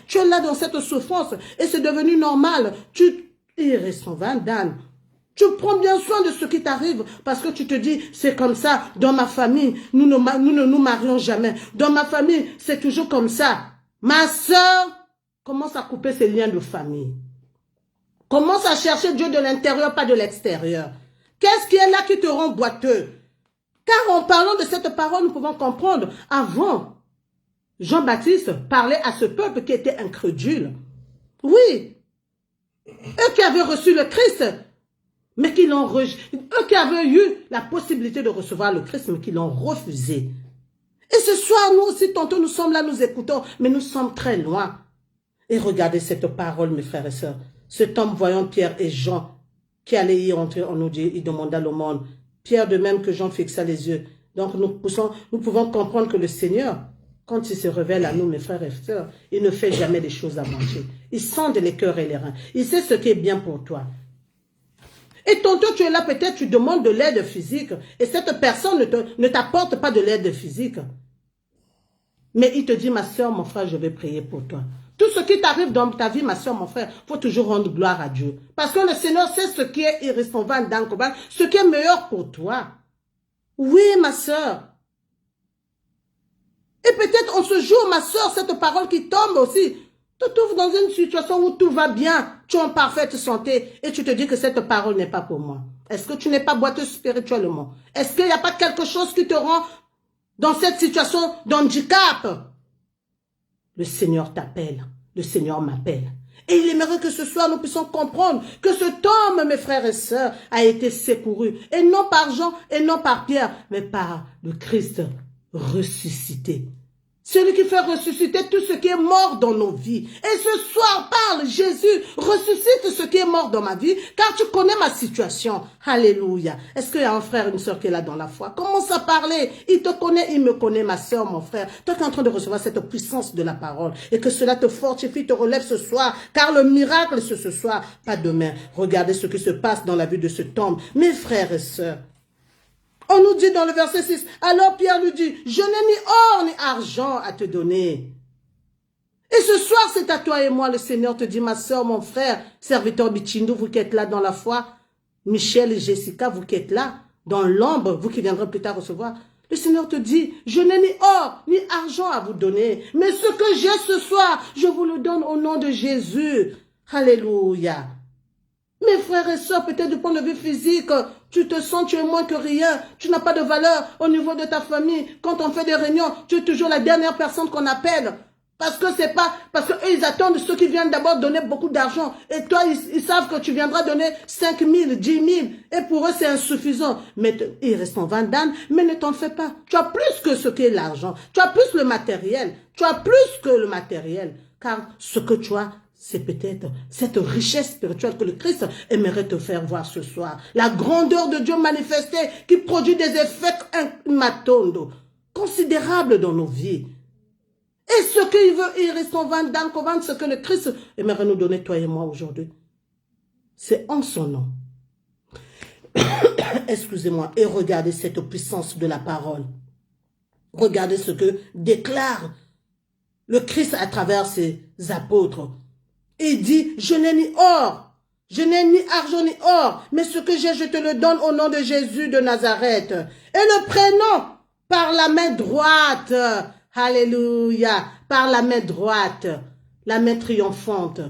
Tu es là dans cette souffrance et c'est devenu normal. Tu prends bien soin de ce qui t'arrive parce que tu te dis, c'est comme ça. Dans ma famille, nous ne nous marions jamais. Dans ma famille, c'est toujours comme ça. Ma soeur, commence à couper ces liens de famille. Commence à chercher Dieu de l'intérieur, pas de l'extérieur. Qu'est-ce qui est là qui te rend boiteux? Car en parlant de cette parole, nous pouvons comprendre. Avant, Jean-Baptiste parlait à ce peuple qui était incrédule. Oui, eux qui avaient reçu le Christ, mais qui l'ont rejeté. Eux qui avaient eu la possibilité de recevoir le Christ, mais qui l'ont refusé. Et ce soir, nous aussi, tantôt, nous sommes là, nous écoutons, mais nous sommes très loin. Et regardez cette parole, mes frères et sœurs. Cet homme voyant Pierre et Jean qui allaient y entrer, on nous dit, il demanda l'aumône. Pierre de même que Jean fixa les yeux. Donc nous pouvons comprendre que le Seigneur, quand il se révèle à nous, mes frères et sœurs, il ne fait jamais des choses à manger. Il sonde les cœurs et les reins. Il sait ce qui est bien pour toi. Et tantôt tu es là, peut-être tu demandes de l'aide physique et cette personne ne t'apporte pas de l'aide physique. Mais il te dit, ma soeur, mon frère, je vais prier pour toi. Tout ce qui t'arrive dans ta vie, ma soeur, mon frère, il faut toujours rendre gloire à Dieu. Parce que le Seigneur sait ce qui est irrécevable dans le combat, ce qui est meilleur pour toi. Oui, ma soeur. Et peut-être en ce jour, ma soeur, cette parole qui tombe aussi, tu te trouves dans une situation où tout va bien, tu es en parfaite santé et tu te dis que cette parole n'est pas pour moi. Est-ce que tu n'es pas boiteux spirituellement? Est-ce qu'il n'y a pas quelque chose qui te rend dans cette situation d'handicap? Le Seigneur t'appelle, le Seigneur m'appelle. Et il aimerait que ce soir nous puissions comprendre que cet homme, mes frères et sœurs, a été secouru. Et non par Jean, et non par Pierre, mais par le Christ ressuscité. Celui qui fait ressusciter tout ce qui est mort dans nos vies. Et ce soir, parle, Jésus, ressuscite ce qui est mort dans ma vie, car tu connais ma situation. Alléluia. Est-ce qu'il y a un frère, une soeur qui est là dans la foi? Commence à parler. Il te connaît, il me connaît, ma soeur, mon frère. Toi qui es en train de recevoir cette puissance de la parole, et que cela te fortifie, te relève ce soir, car le miracle, c'est ce soir, pas demain. Regardez ce qui se passe dans la vie de cet homme. Mes frères et sœurs, on nous dit dans le verset 6, alors Pierre lui dit, je n'ai ni or ni argent à te donner. Et ce soir, c'est à toi et moi, le Seigneur te dit, ma soeur, mon frère, serviteur Bichindo, vous qui êtes là dans la foi, Michel et Jessica, vous qui êtes là, dans l'ombre, vous qui viendrez plus tard recevoir, le Seigneur te dit, je n'ai ni or ni argent à vous donner, mais ce que j'ai ce soir, je vous le donne au nom de Jésus. Alléluia. Mes frères et sœurs, peut-être du point de vue physique, tu te sens, tu es moins que rien, tu n'as pas de valeur au niveau de ta famille. Quand on fait des réunions, tu es toujours la dernière personne qu'on appelle. Parce que c'est pas, parce qu'eux, ils attendent ceux qui viennent d'abord donner beaucoup d'argent. Et toi, ils savent que tu viendras donner 5 000, 10 000. Et pour eux, c'est insuffisant. Mais ils restent en vandane, mais ne t'en fais pas. Tu as plus que ce qu'est l'argent. Tu as plus le matériel. Tu as plus que le matériel. Car ce que tu as, c'est peut-être cette richesse spirituelle que le Christ aimerait te faire voir ce soir. La grandeur de Dieu manifestée qui produit des effets matondo, considérables dans nos vies. Et ce qu'il veut, il reste en vandane, ce que le Christ aimerait nous donner, toi et moi, aujourd'hui. C'est en son nom. Excusez-moi. Et regardez cette puissance de la parole. Regardez ce que déclare le Christ à travers ses apôtres. Il dit, je n'ai ni or, je n'ai ni argent ni or, mais ce que j'ai, je te le donne au nom de Jésus de Nazareth. Et le prenant par la main droite, alléluia, par la main droite, la main triomphante.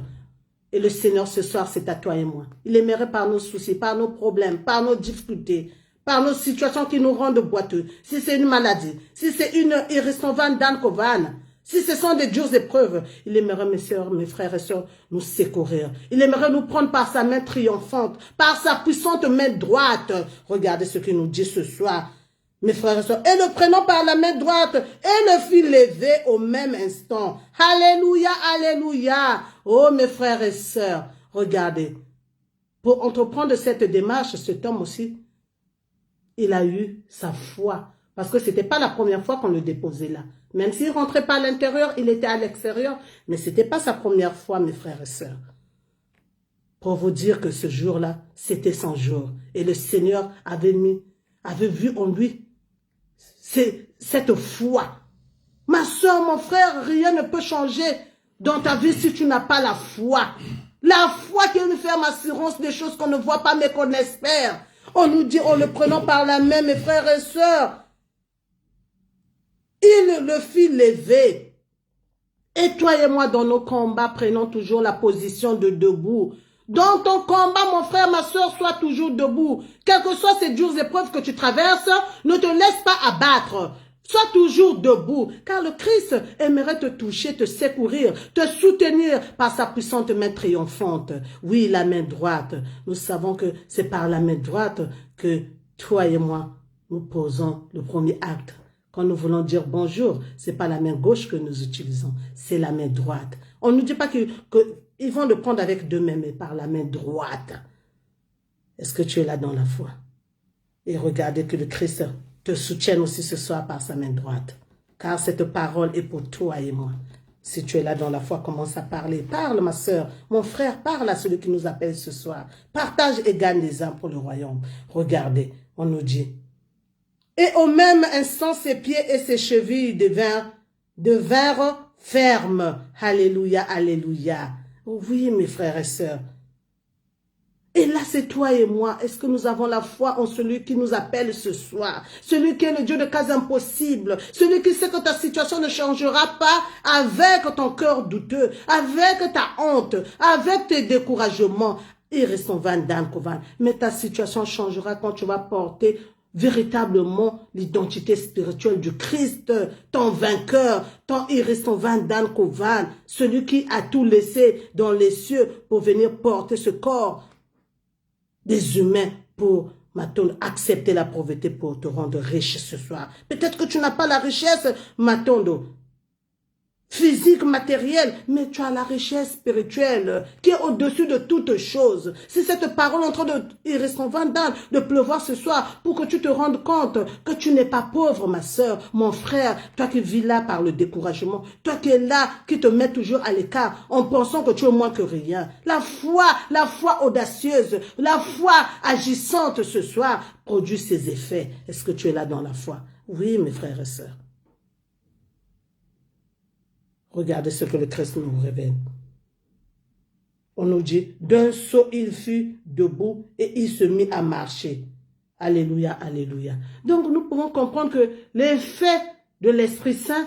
Et le Seigneur ce soir, c'est à toi et moi. Il aimerait par nos soucis, par nos problèmes, par nos difficultés, par nos situations qui nous rendent boiteux. Si c'est une maladie, si c'est une irrestovane d'Ankovan, si ce sont des dures épreuves, il aimerait, mes sœurs, mes frères et sœurs, nous secourir. Il aimerait nous prendre par sa main triomphante, par sa puissante main droite. Regardez ce qu'il nous dit ce soir, mes frères et sœurs. Et le prenant par la main droite, et le fit lever au même instant. Alléluia, alléluia. Oh, mes frères et sœurs, regardez. Pour entreprendre cette démarche, cet homme aussi, il a eu sa foi. Parce que ce n'était pas la première fois qu'on le déposait là. Même s'il ne rentrait pas à l'intérieur, il était à l'extérieur. Mais ce n'était pas sa première fois, mes frères et sœurs. Pour vous dire que ce jour-là, c'était son jour. Et le Seigneur avait vu en lui cette foi. Ma soeur, mon frère, rien ne peut changer dans ta vie si tu n'as pas la foi. La foi qui est une ferme assurance des choses qu'on ne voit pas mais qu'on espère. On nous dit, en le prenant par la main, mes frères et sœurs, il le fit lever. Et toi et moi, dans nos combats, prenons toujours la position de debout. Dans ton combat, mon frère, ma soeur, sois toujours debout. Quelles que soient ces dures épreuves que tu traverses, ne te laisse pas abattre. Sois toujours debout, car le Christ aimerait te toucher, te secourir, te soutenir par sa puissante main triomphante. Oui, la main droite. Nous savons que c'est par la main droite que toi et moi, nous posons le premier acte. Quand nous voulons dire bonjour, ce n'est pas la main gauche que nous utilisons, c'est la main droite. On ne nous dit pas qu'ils vont le prendre avec deux mains, mais par la main droite. Est-ce que tu es là dans la foi? Et regardez que le Christ te soutienne aussi ce soir par sa main droite. Car cette parole est pour toi et moi. Si tu es là dans la foi, commence à parler. Parle, ma soeur, mon frère, parle à celui qui nous appelle ce soir. Partage et gagne les âmes pour le royaume. Regardez, on nous dit. Et au même instant, ses pieds et ses chevilles devinrent fermes. Alléluia, alléluia. Oh oui, mes frères et sœurs. Et là, c'est toi et moi. Est-ce que nous avons la foi en celui qui nous appelle ce soir? Celui qui est le Dieu de cas impossibles. Celui qui sait que ta situation ne changera pas avec ton cœur douteux, avec ta honte, avec tes découragements. Il reste en vandane, mais ta situation changera quand tu vas porter véritablement l'identité spirituelle du Christ, ton vainqueur, ton Iriston Van Dan Kovan, celui qui a tout laissé dans les cieux pour venir porter ce corps des humains pour Matondo, accepter la pauvreté pour te rendre riche ce soir. Peut-être que tu n'as pas la richesse, Matondo, physique, matérielle, mais tu as la richesse spirituelle qui est au-dessus de toutes choses. C'est cette parole en train de pleuvoir ce soir pour que tu te rendes compte que tu n'es pas pauvre, ma soeur, mon frère, toi qui vis là par le découragement, toi qui es là, qui te met toujours à l'écart en pensant que tu es moins que rien. La foi audacieuse, la foi agissante ce soir produit ses effets. Est-ce que tu es là dans la foi? Oui, mes frères et sœurs. Regardez ce que le Christ nous révèle. On nous dit, d'un saut, il fut debout et il se mit à marcher. Alléluia, alléluia. Donc, nous pouvons comprendre que l'effet de l'Esprit Saint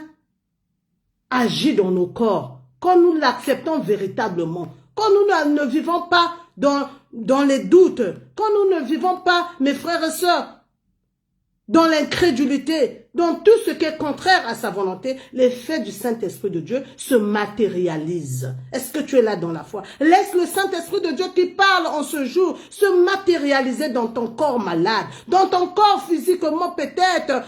agit dans nos corps. Quand nous l'acceptons véritablement, quand nous ne vivons pas dans les doutes, quand nous ne vivons pas, mes frères et sœurs, dans l'incrédulité, dans tout ce qui est contraire à sa volonté, l'effet du Saint-Esprit de Dieu se matérialise. Est-ce que tu es là dans la foi? Laisse le Saint-Esprit de Dieu qui parle en ce jour se matérialiser dans ton corps malade, dans ton corps physiquement peut-être,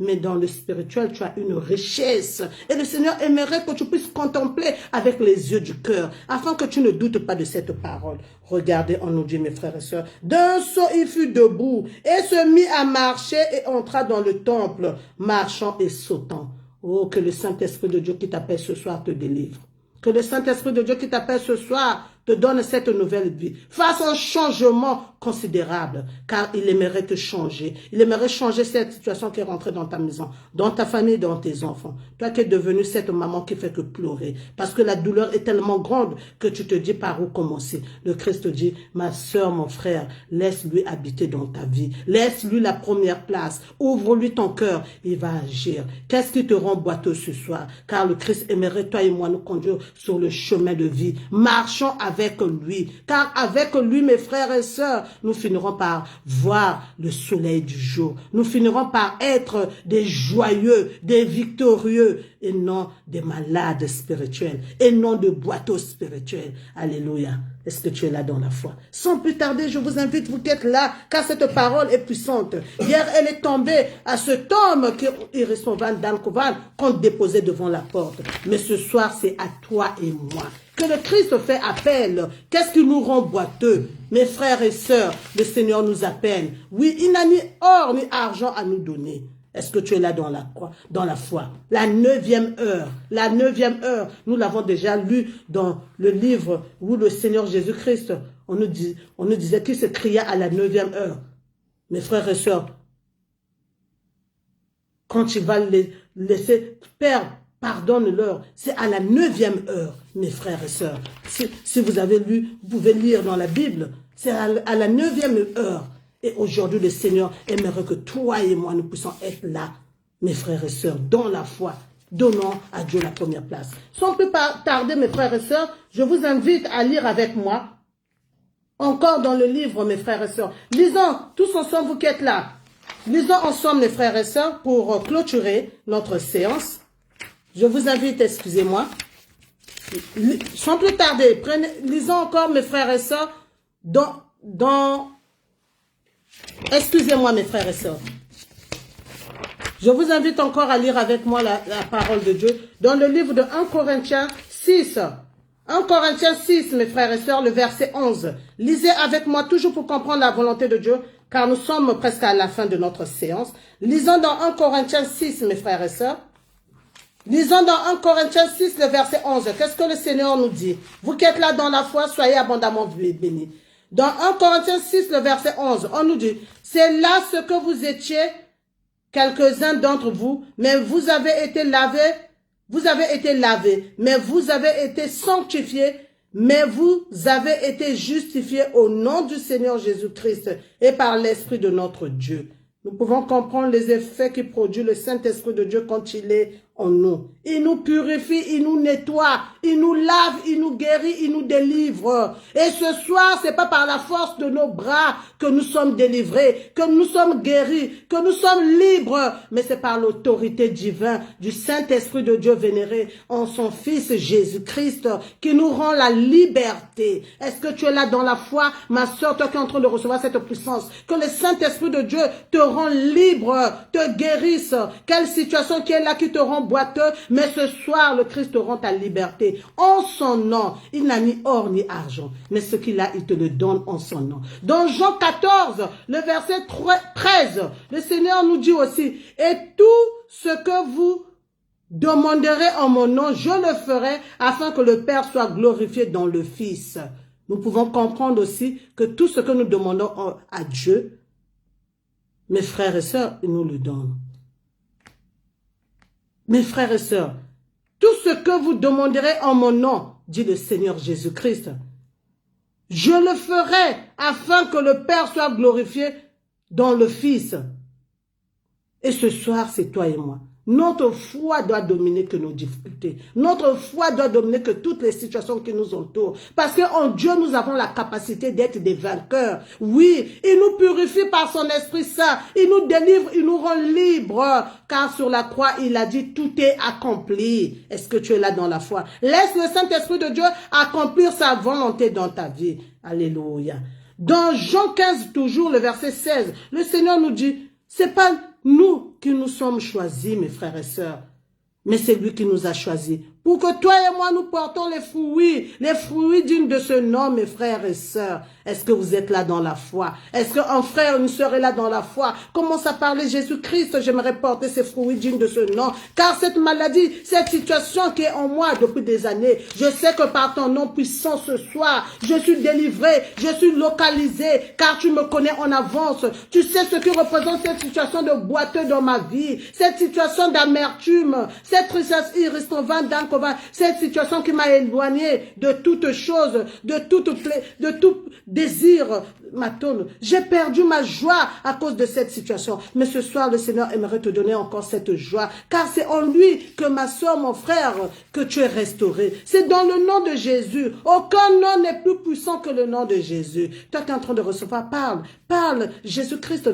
mais dans le spirituel, tu as une richesse. Et le Seigneur aimerait que tu puisses contempler avec les yeux du cœur, afin que tu ne doutes pas de cette parole. Regardez, on nous dit, mes frères et sœurs, d'un saut, il fut debout et se mit à marcher et entra dans le temple, marchant et sautant. Oh, que le Saint-Esprit de Dieu qui t'appelle ce soir te délivre. Que le Saint-Esprit de Dieu qui t'appelle ce soir te donne cette nouvelle vie. Fasse un changement considérable, car il aimerait te changer. Il aimerait changer cette situation qui est rentrée dans ta maison, dans ta famille, dans tes enfants. Toi qui es devenue cette maman qui fait que pleurer, parce que la douleur est tellement grande que tu te dis par où commencer. Le Christ te dit, ma soeur, mon frère, laisse-lui habiter dans ta vie. Laisse-lui la première place. Ouvre-lui ton cœur. Il va agir. Qu'est-ce qui te rend boiteux ce soir? Car le Christ aimerait, toi et moi, nous conduire sur le chemin de vie. Marchons avec lui. Car avec lui, mes frères et sœurs, nous finirons par voir le soleil du jour. Nous finirons par être des joyeux, des victorieux, et non des malades spirituels, et non de boiteux spirituels. Alléluia. Est-ce que tu es là dans la foi? Sans plus tarder, je vous invite, vous qui êtes là, car cette parole est puissante. Hier, elle est tombée à cet homme qu'on déposait devant la porte. Mais ce soir, c'est à toi et moi que le Christ fait appel. Qu'est-ce qui nous rend boiteux? Mes frères et sœurs, le Seigneur nous appelle. Oui, il n'a ni or ni argent à nous donner. Est-ce que tu es là dans la foi? La 9e heure, nous l'avons déjà lu dans le livre où le Seigneur Jésus-Christ, on nous disait qu'il se cria à la 9e heure. Mes frères et sœurs, quand tu vas les laisser, Père, pardonne-leur, c'est à la 9e heure, mes frères et sœurs. Si vous avez lu, vous pouvez lire dans la Bible, c'est à la 9e heure. Et aujourd'hui, le Seigneur aimerait que toi et moi, nous puissions être là, mes frères et sœurs, dans la foi. Donnons à Dieu la première place. Sans plus tarder, mes frères et sœurs, je vous invite à lire avec moi, encore dans le livre, mes frères et sœurs. Lisons tous ensemble, vous qui êtes là. Lisons ensemble, mes frères et sœurs, pour clôturer notre séance. Je vous invite, excusez-moi. Sans plus tarder, lisons encore, mes frères et sœurs, excusez-moi, mes frères et sœurs. Je vous invite encore à lire avec moi la parole de Dieu dans le livre de 1 Corinthiens 6. 1 Corinthiens 6, mes frères et sœurs, le verset 11. Lisez avec moi toujours pour comprendre la volonté de Dieu, car nous sommes presque à la fin de notre séance. Lisons dans 1 Corinthiens 6, mes frères et sœurs. Lisons dans 1 Corinthiens 6, le verset 11. Qu'est-ce que le Seigneur nous dit? Vous qui êtes là dans la foi, soyez abondamment bénis. Dans 1 Corinthiens 6, le verset 11, on nous dit, c'est là ce que vous étiez, quelques-uns d'entre vous, mais vous avez été lavés, mais vous avez été sanctifiés, mais vous avez été justifiés au nom du Seigneur Jésus-Christ et par l'Esprit de notre Dieu. Nous pouvons comprendre les effets que produit le Saint-Esprit de Dieu quand il est en nous. Il nous purifie, il nous nettoie, il nous lave, il nous guérit, il nous délivre. Et ce soir, c'est pas par la force de nos bras que nous sommes délivrés, que nous sommes guéris, que nous sommes libres, mais c'est par l'autorité divine du Saint-Esprit de Dieu vénéré en son Fils Jésus-Christ qui nous rend la liberté. Est-ce que tu es là dans la foi, ma soeur, toi qui es en train de recevoir cette puissance, que le Saint-Esprit de Dieu te rend libre, te guérisse. Quelle situation qui est là qui te rend boiteux, mais ce soir, le Christ te rend ta liberté. En son nom, il n'a ni or ni argent, mais ce qu'il a, il te le donne en son nom. Dans Jean 14, le verset 13, le Seigneur nous dit aussi, et tout ce que vous demanderez en mon nom, je le ferai, afin que le Père soit glorifié dans le Fils. Nous pouvons comprendre aussi que tout ce que nous demandons à Dieu, mes frères et sœurs, il nous le donne. Mes frères et sœurs, tout ce que vous demanderez en mon nom, dit le Seigneur Jésus-Christ, je le ferai afin que le Père soit glorifié dans le Fils. Et ce soir, c'est toi et moi. Notre foi doit dominer que nos difficultés. Notre foi doit dominer que toutes les situations qui nous entourent. Parce qu'en Dieu, nous avons la capacité d'être des vainqueurs. Oui, il nous purifie par son Esprit Saint. Il nous délivre, il nous rend libres. Car sur la croix, il a dit, tout est accompli. Est-ce que tu es là dans la foi? Laisse le Saint-Esprit de Dieu accomplir sa volonté dans ta vie. Alléluia. Dans Jean 15, toujours, le verset 16, le Seigneur nous dit, c'est pas nous qui nous sommes choisis, mes frères et sœurs, mais c'est lui qui nous a choisis. Pour que toi et moi, nous portons les fruits dignes de ce nom, mes frères et sœurs. Est-ce que vous êtes là dans la foi? Est-ce qu'un frère, une sœur est là dans la foi? Commence à parler Jésus-Christ, j'aimerais porter ces fruits dignes de ce nom. Car cette maladie, cette situation qui est en moi depuis des années, je sais que par ton nom puissant ce soir, je suis délivré, je suis localisé, car tu me connais en avance. Tu sais ce qui représente cette situation de boiteux dans ma vie, cette situation d'amertume, cette tristesse irrésolvable cette situation qui m'a éloigné de toute chose, de tout désir, m'attendre. J'ai perdu ma joie à cause de cette situation. Mais ce soir, le Seigneur aimerait te donner encore cette joie, car c'est en lui que ma soeur, mon frère, que tu es restauré. C'est dans le nom de Jésus. Aucun nom n'est plus puissant que le nom de Jésus. Toi qui es en train de recevoir, parle. Jésus-Christ,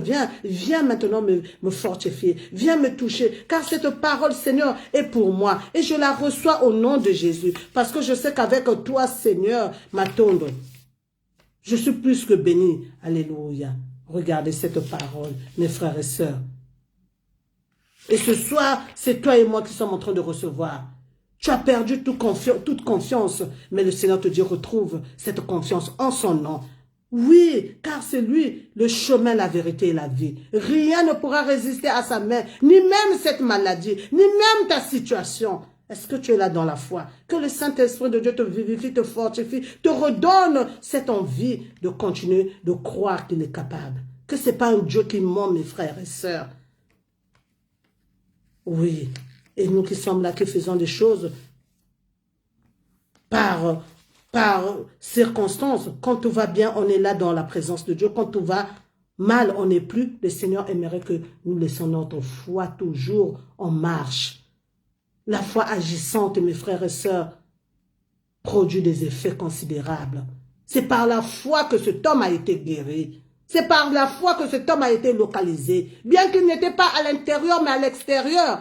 viens maintenant me fortifier. Viens me toucher, car cette parole, Seigneur, est pour moi. Et je la reçois au nom de Jésus. Parce que je sais qu'avec toi, Seigneur, m'attendre, je suis plus que béni. Alléluia. Regardez cette parole, mes frères et sœurs. Et ce soir, c'est toi et moi qui sommes en train de recevoir. Tu as perdu toute confiance, mais le Seigneur te dit, retrouve cette confiance en son nom. Oui, car c'est lui, le chemin, la vérité et la vie. Rien ne pourra résister à sa main, ni même cette maladie, ni même ta situation. Est-ce que tu es là dans la foi? Que le Saint-Esprit de Dieu te vivifie, te fortifie, te redonne cette envie de continuer de croire qu'il est capable. Que ce n'est pas un Dieu qui ment, mes frères et sœurs. Oui, et nous qui sommes là, qui faisons des choses par circonstance. Quand tout va bien, on est là dans la présence de Dieu. Quand tout va mal, on n'est plus. Le Seigneur aimerait que nous laissions notre foi toujours en marche. La foi agissante, mes frères et sœurs, produit des effets considérables. C'est par la foi que cet homme a été guéri. C'est par la foi que cet homme a été localisé. Bien qu'il n'était pas à l'intérieur, mais à l'extérieur.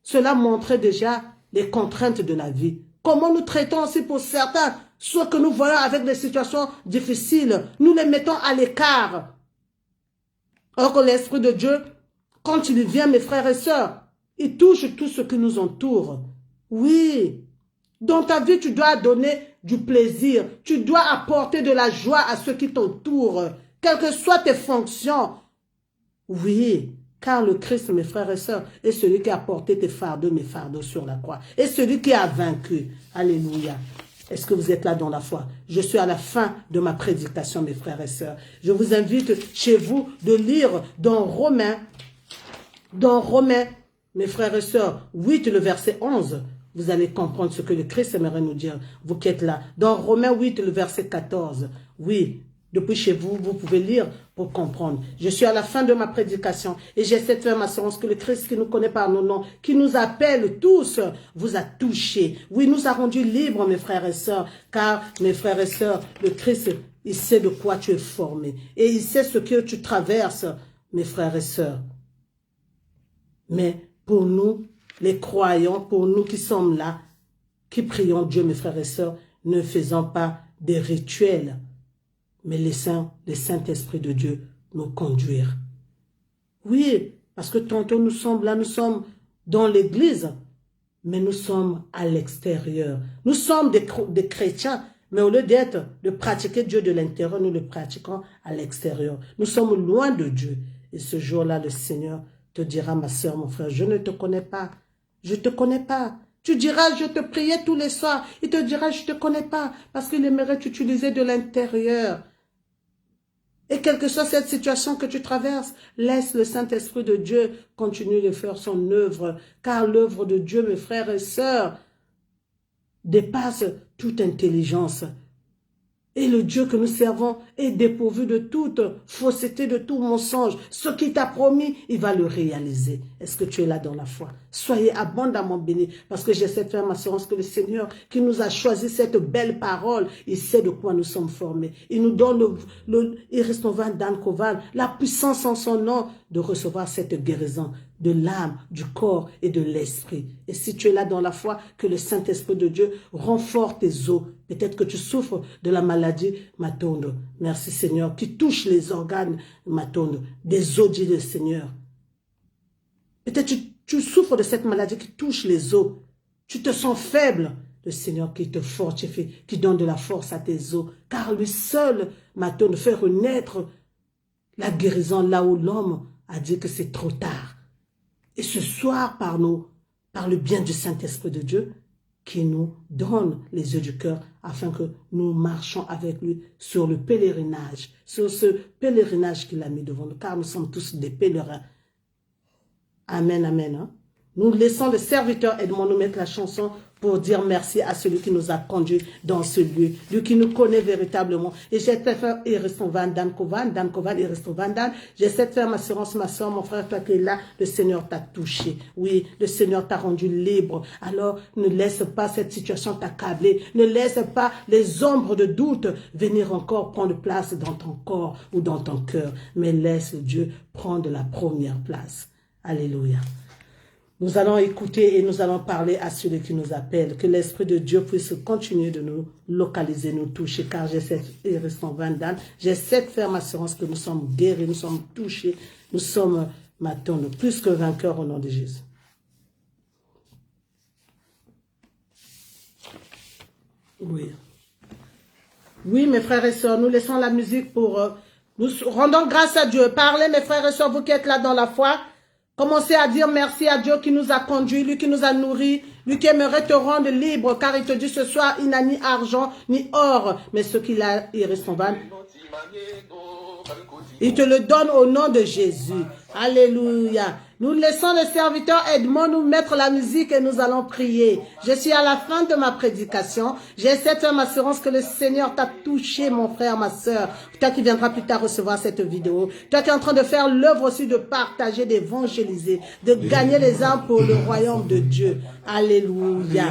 Cela montrait déjà les contraintes de la vie. Comment nous traitons aussi pour certains, ce que nous voyons avec des situations difficiles, nous les mettons à l'écart. Or que l'Esprit de Dieu, quand il vient, mes frères et sœurs, il touche tout ce qui nous entoure. Oui, dans ta vie, tu dois donner du plaisir. Tu dois apporter de la joie à ceux qui t'entourent, quelles que soient tes fonctions. Oui, car le Christ, mes frères et sœurs, est celui qui a porté tes fardeaux, mes fardeaux sur la croix. Et celui qui a vaincu. Alléluia. Est-ce que vous êtes là dans la foi? Je suis à la fin de ma prédication, mes frères et sœurs. Je vous invite chez vous de lire dans Romains, mes frères et sœurs, 8, le verset 11. Vous allez comprendre ce que le Christ aimerait nous dire, vous qui êtes là. Dans Romains 8, le verset 14. Oui, depuis chez vous, vous pouvez lire pour comprendre. Je suis à la fin de ma prédication et j'ai cette ferme assurance que le Christ qui nous connaît par nos noms, qui nous appelle tous, vous a touchés. Oui, nous a rendus libres, mes frères et sœurs, car, mes frères et sœurs, le Christ, il sait de quoi tu es formé et il sait ce que tu traverses, mes frères et sœurs. Mais pour nous, les croyants, pour nous qui sommes là, qui prions Dieu, mes frères et sœurs, ne faisons pas des rituels, mais laissons le Saint-Esprit de Dieu nous conduire. Oui, parce que tantôt nous sommes là, nous sommes dans l'église, mais nous sommes à l'extérieur. Nous sommes des chrétiens, mais au lieu de pratiquer Dieu de l'intérieur, nous le pratiquons à l'extérieur. Nous sommes loin de Dieu. Et ce jour-là, le Seigneur te dira, ma soeur, mon frère, je ne te connais pas. Je ne te connais pas. Tu diras, je te priais tous les soirs. Il te dira, je ne te connais pas. Parce qu'il aimerait t'utiliser de l'intérieur. Et quelle que soit cette situation que tu traverses, laisse le Saint-Esprit de Dieu continuer de faire son œuvre. Car l'œuvre de Dieu, mes frères et sœurs, dépasse toute intelligence. Et le Dieu que nous servons est dépourvu de toute fausseté, de tout mensonge. Ce qu'il t'a promis, il va le réaliser. Est-ce que tu es là dans la foi? Soyez abondamment bénis, parce que j'ai cette ferme assurance que le Seigneur qui nous a choisi cette belle parole, il sait de quoi nous sommes formés. Il nous donne Iristovan Dan Koval, la puissance en son nom de recevoir cette guérison de l'âme, du corps et de l'esprit. Et si tu es là dans la foi, que le Saint-Esprit de Dieu renforce tes os. Peut-être que tu souffres de la maladie Matondo. Merci Seigneur, qui touche les organes Matondo, des os, dit le Seigneur. Peut-être que tu souffres de cette maladie qui touche les os. Tu te sens faible. Le Seigneur qui te fortifie, qui donne de la force à tes os. Car lui seul, Matondo, fait renaître la guérison là où l'homme a dit que c'est trop tard. Et ce soir, par le bien du Saint-Esprit de Dieu, qui nous donne les yeux du cœur, afin que nous marchions avec lui sur le pèlerinage, sur ce pèlerinage qu'il a mis devant nous, car nous sommes tous des pèlerins. Amen, amen. Hein? Nous laissons le serviteur Edmond nous mettre la chanson pour dire merci à celui qui nous a conduits dans ce lieu, lui qui nous connaît véritablement. Et j'ai cette ferme Iristovan Dan Kovan, Iristovan Dan. J'ai cette ferme assurance, ma soeur, mon frère, toi qui es là, le Seigneur t'a touché. Oui, le Seigneur t'a rendu libre. Alors, ne laisse pas cette situation t'accabler. Ne laisse pas les ombres de doute venir encore prendre place dans ton corps ou dans ton cœur. Mais laisse Dieu prendre la première place. Alléluia. Nous allons écouter et nous allons parler à celui qui nous appelle. Que l'Esprit de Dieu puisse continuer de nous localiser, nous toucher. Car j'ai cette ferme assurance que nous sommes guéris, nous sommes touchés. Nous sommes maintenant plus que vainqueurs au nom de Jésus. Oui. Oui, mes frères et sœurs, nous laissons la musique pour... nous rendons grâce à Dieu. Parlez, mes frères et sœurs, vous qui êtes là dans la foi. Commencez à dire merci à Dieu qui nous a conduits, lui qui nous a nourris, lui qui aimerait te rendre libre, car il te dit ce soir, il n'a ni argent ni or, mais ce qu'il a, il reste en vain. Il te le donne au nom de Jésus. Alléluia. Nous laissons le serviteur Edmond nous mettre la musique et nous allons prier. Je suis à la fin de ma prédication. J'ai cette ferme assurance que le Seigneur t'a touché, mon frère, ma soeur. Toi qui viendras plus tard recevoir cette vidéo. Toi qui es en train de faire l'œuvre aussi de partager, d'évangéliser, de gagner les âmes pour le royaume de Dieu. Alléluia.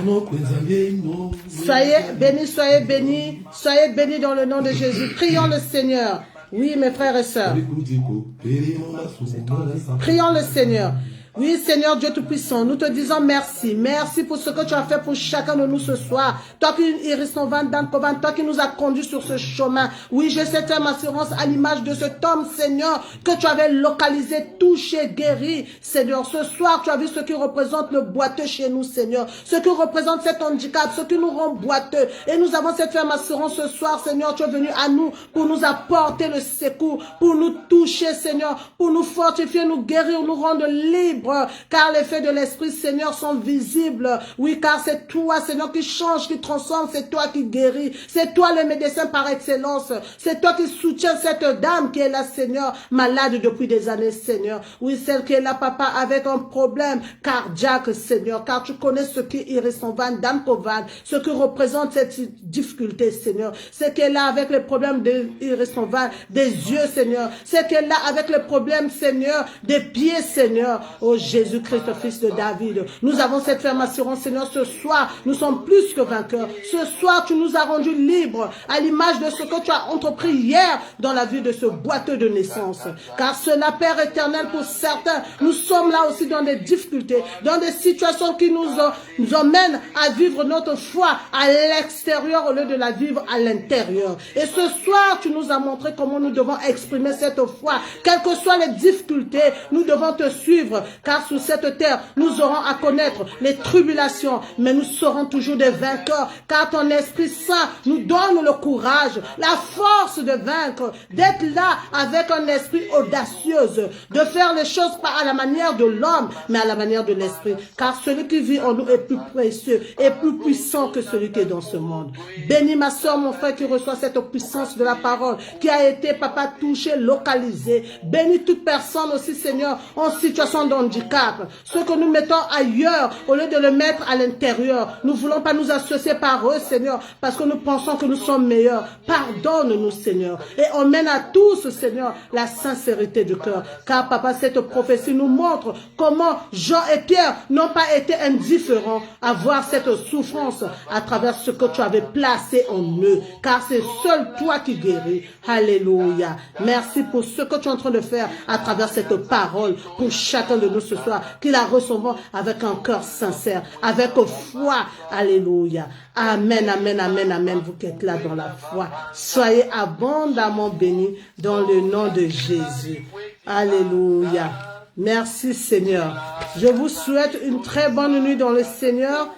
Soyez bénis, soyez bénis. Soyez bénis dans le nom de Jésus. Prions le Seigneur. Oui, mes frères et sœurs. Prions le Seigneur. Oui, Seigneur Dieu Tout-Puissant, nous te disons merci. Merci pour ce que tu as fait pour chacun de nous ce soir. Toi qui nous as conduits sur ce chemin. Oui, j'ai cette ferme assurance à l'image de cet homme, Seigneur, que tu avais localisé, touché, guéri. Seigneur, ce soir, tu as vu ce qui représente le boiteux chez nous, Seigneur. Ce qui représente cet handicap, ce qui nous rend boiteux. Et nous avons cette ferme assurance ce soir, Seigneur, tu es venu à nous pour nous apporter le secours, pour nous toucher, Seigneur, pour nous fortifier, nous guérir, nous rendre libres. Car les faits de l'Esprit, Seigneur, sont visibles. Oui, car c'est toi, Seigneur, qui change, qui transforme. C'est toi qui guéris. C'est toi le médecin par excellence. C'est toi qui soutiens cette dame qui est là, Seigneur, malade depuis des années, Seigneur. Oui, celle qui est là, Papa, avec un problème cardiaque, Seigneur. Car tu connais ce qui irait son van, dame Kovan, ce qui représente cette difficulté, Seigneur. C'est qu'elle est là avec les problèmes de irait son van, des yeux, Seigneur. C'est qu'elle est là avec les problèmes, Seigneur, des pieds, Seigneur. Oh, Jésus-Christ, fils de David. Nous avons cette ferme assurance, Seigneur, ce soir, nous sommes plus que vainqueurs. Ce soir, tu nous as rendus libres à l'image de ce que tu as entrepris hier dans la vie de ce boiteux de naissance. Car cela, Père éternel, pour certains, nous sommes là aussi dans des difficultés, dans des situations qui nous emmènent à vivre notre foi à l'extérieur au lieu de la vivre à l'intérieur. Et ce soir, tu nous as montré comment nous devons exprimer cette foi. Quelles que soient les difficultés, nous devons te suivre. car sur cette terre, nous aurons à connaître les tribulations, mais nous serons toujours des vainqueurs, car ton Esprit Saint nous donne le courage, la force de vaincre, d'être là avec un esprit audacieux, de faire les choses pas à la manière de l'homme, mais à la manière de l'Esprit, car celui qui vit en nous est plus précieux et plus puissant que celui qui est dans ce monde. Bénis ma soeur, mon frère qui reçoit cette puissance de la parole, qui a été, papa, touché, localisé. Bénis toute personne aussi, Seigneur, en situation de handicap. Ce que nous mettons ailleurs, au lieu de le mettre à l'intérieur, nous ne voulons pas nous associer par eux, Seigneur, parce que nous pensons que nous sommes meilleurs. Pardonne-nous, Seigneur, et emmène à tous, Seigneur, la sincérité du cœur. Car, papa, cette prophétie nous montre comment Jean et Pierre n'ont pas été indifférents à voir cette souffrance à travers ce que tu avais placé en eux. Car c'est seul toi qui guéris. Alléluia. Merci pour ce que tu es en train de faire à travers cette parole pour chacun de nous ce soir. Qu'il la recevons avec un cœur sincère, avec foi. Alléluia. Amen, amen, amen, amen. Vous qui êtes là dans la foi, soyez abondamment bénis dans le nom de Jésus. Alléluia. Merci Seigneur. Je vous souhaite une très bonne nuit dans le Seigneur.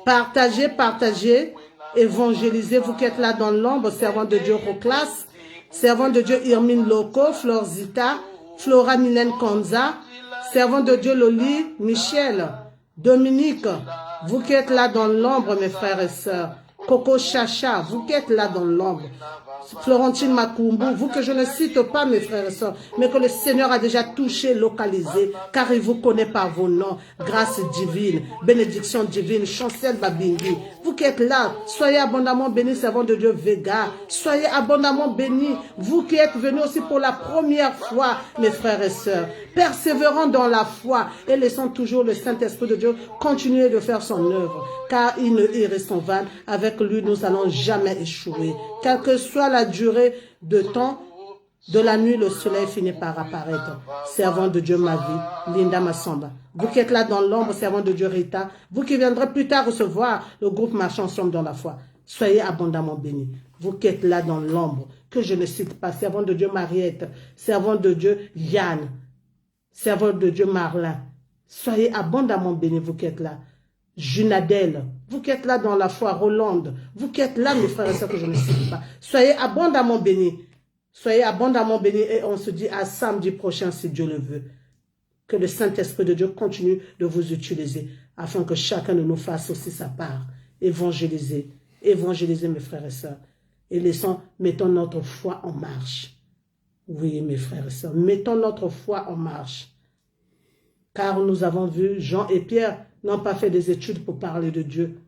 Partagez, partagez. Évangélisez, vous qui êtes là dans l'ombre, servant de Dieu Roclas, servant de Dieu Irmine Loco, Florzita, Flora Mylène Konza, servant de Dieu Loli, Michel, Dominique, vous qui êtes là dans l'ombre, mes frères et sœurs, Coco Chacha, vous qui êtes là dans l'ombre, Florentine Makumbu, vous que je ne cite pas, mes frères et sœurs, mais que le Seigneur a déjà touché, localisé, car il vous connaît par vos noms. Grâce divine, bénédiction divine, Chancel Babingi. Vous qui êtes là, soyez abondamment bénis, servant de Dieu Vega. Soyez abondamment bénis, vous qui êtes venus aussi pour la première fois, mes frères et sœurs. Persévérons dans la foi et laissons toujours le Saint-Esprit de Dieu continuer de faire son œuvre, car il ne reste en vain. Avec lui, nous n'allons jamais échouer. Quelle que soit la durée de temps, de la nuit, le soleil finit par apparaître. Servant de Dieu, ma vie, Linda Massamba. Vous qui êtes là dans l'ombre, servant de Dieu, Rita. Vous qui viendrez plus tard recevoir le groupe Marchons ensemble dans la foi. Soyez abondamment bénis. Vous qui êtes là dans l'ombre, que je ne cite pas. Servant de Dieu, Mariette. Servant de Dieu, Yann. Servant de Dieu, Marlin. Soyez abondamment bénis, vous qui êtes là. Junadel, vous qui êtes là dans la foi, Rolande, vous qui êtes là, mes frères et sœurs, que je ne cite pas. Soyez abondamment bénis. Soyez abondamment bénis et on se dit à samedi prochain si Dieu le veut. Que le Saint-Esprit de Dieu continue de vous utiliser afin que chacun de nous fasse aussi sa part. Évangélisez, évangélisez mes frères et sœurs. Et mettons notre foi en marche. Oui, mes frères et sœurs, mettons notre foi en marche. Car nous avons vu, Jean et Pierre n'ont pas fait des études pour parler de Dieu,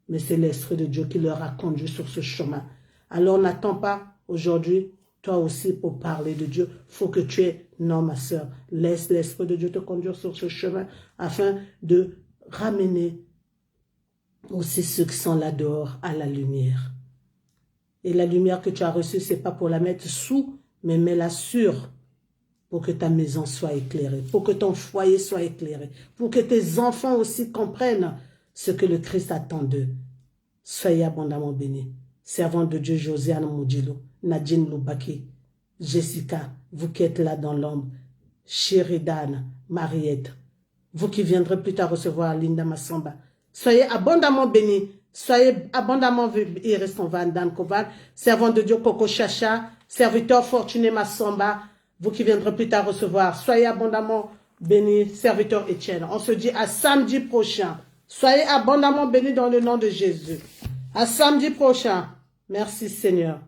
mais c'est l'Esprit de Dieu qui leur a conduit sur ce chemin. Alors n'attends pas aujourd'hui, toi aussi, pour parler de Dieu. Il faut que tu aies, non ma sœur, laisse l'Esprit de Dieu te conduire sur ce chemin afin de ramener aussi ceux qui sont là dehors à la lumière. Et la lumière que tu as reçue, ce n'est pas pour la mettre sous, mais mets-la sur, pour que ta maison soit éclairée, pour que ton foyer soit éclairé, pour que tes enfants aussi comprennent ce que le Christ attend d'eux. Soyez abondamment bénis. Servant de Dieu, Josiane Moudjilo, Nadine Loubaki, Jessica, vous qui êtes là dans l'ombre, Sheridan, Mariette, vous qui viendrez plus tard recevoir Linda Massamba. Soyez abondamment bénis. Soyez abondamment Iris Van Dan Koval, servant de Dieu Coco Chacha, serviteur Fortuné Massamba, vous qui viendrez plus tard recevoir. Soyez abondamment bénis, serviteur Étienne. On se dit à samedi prochain. Soyez abondamment bénis dans le nom de Jésus. À samedi prochain. Merci Seigneur.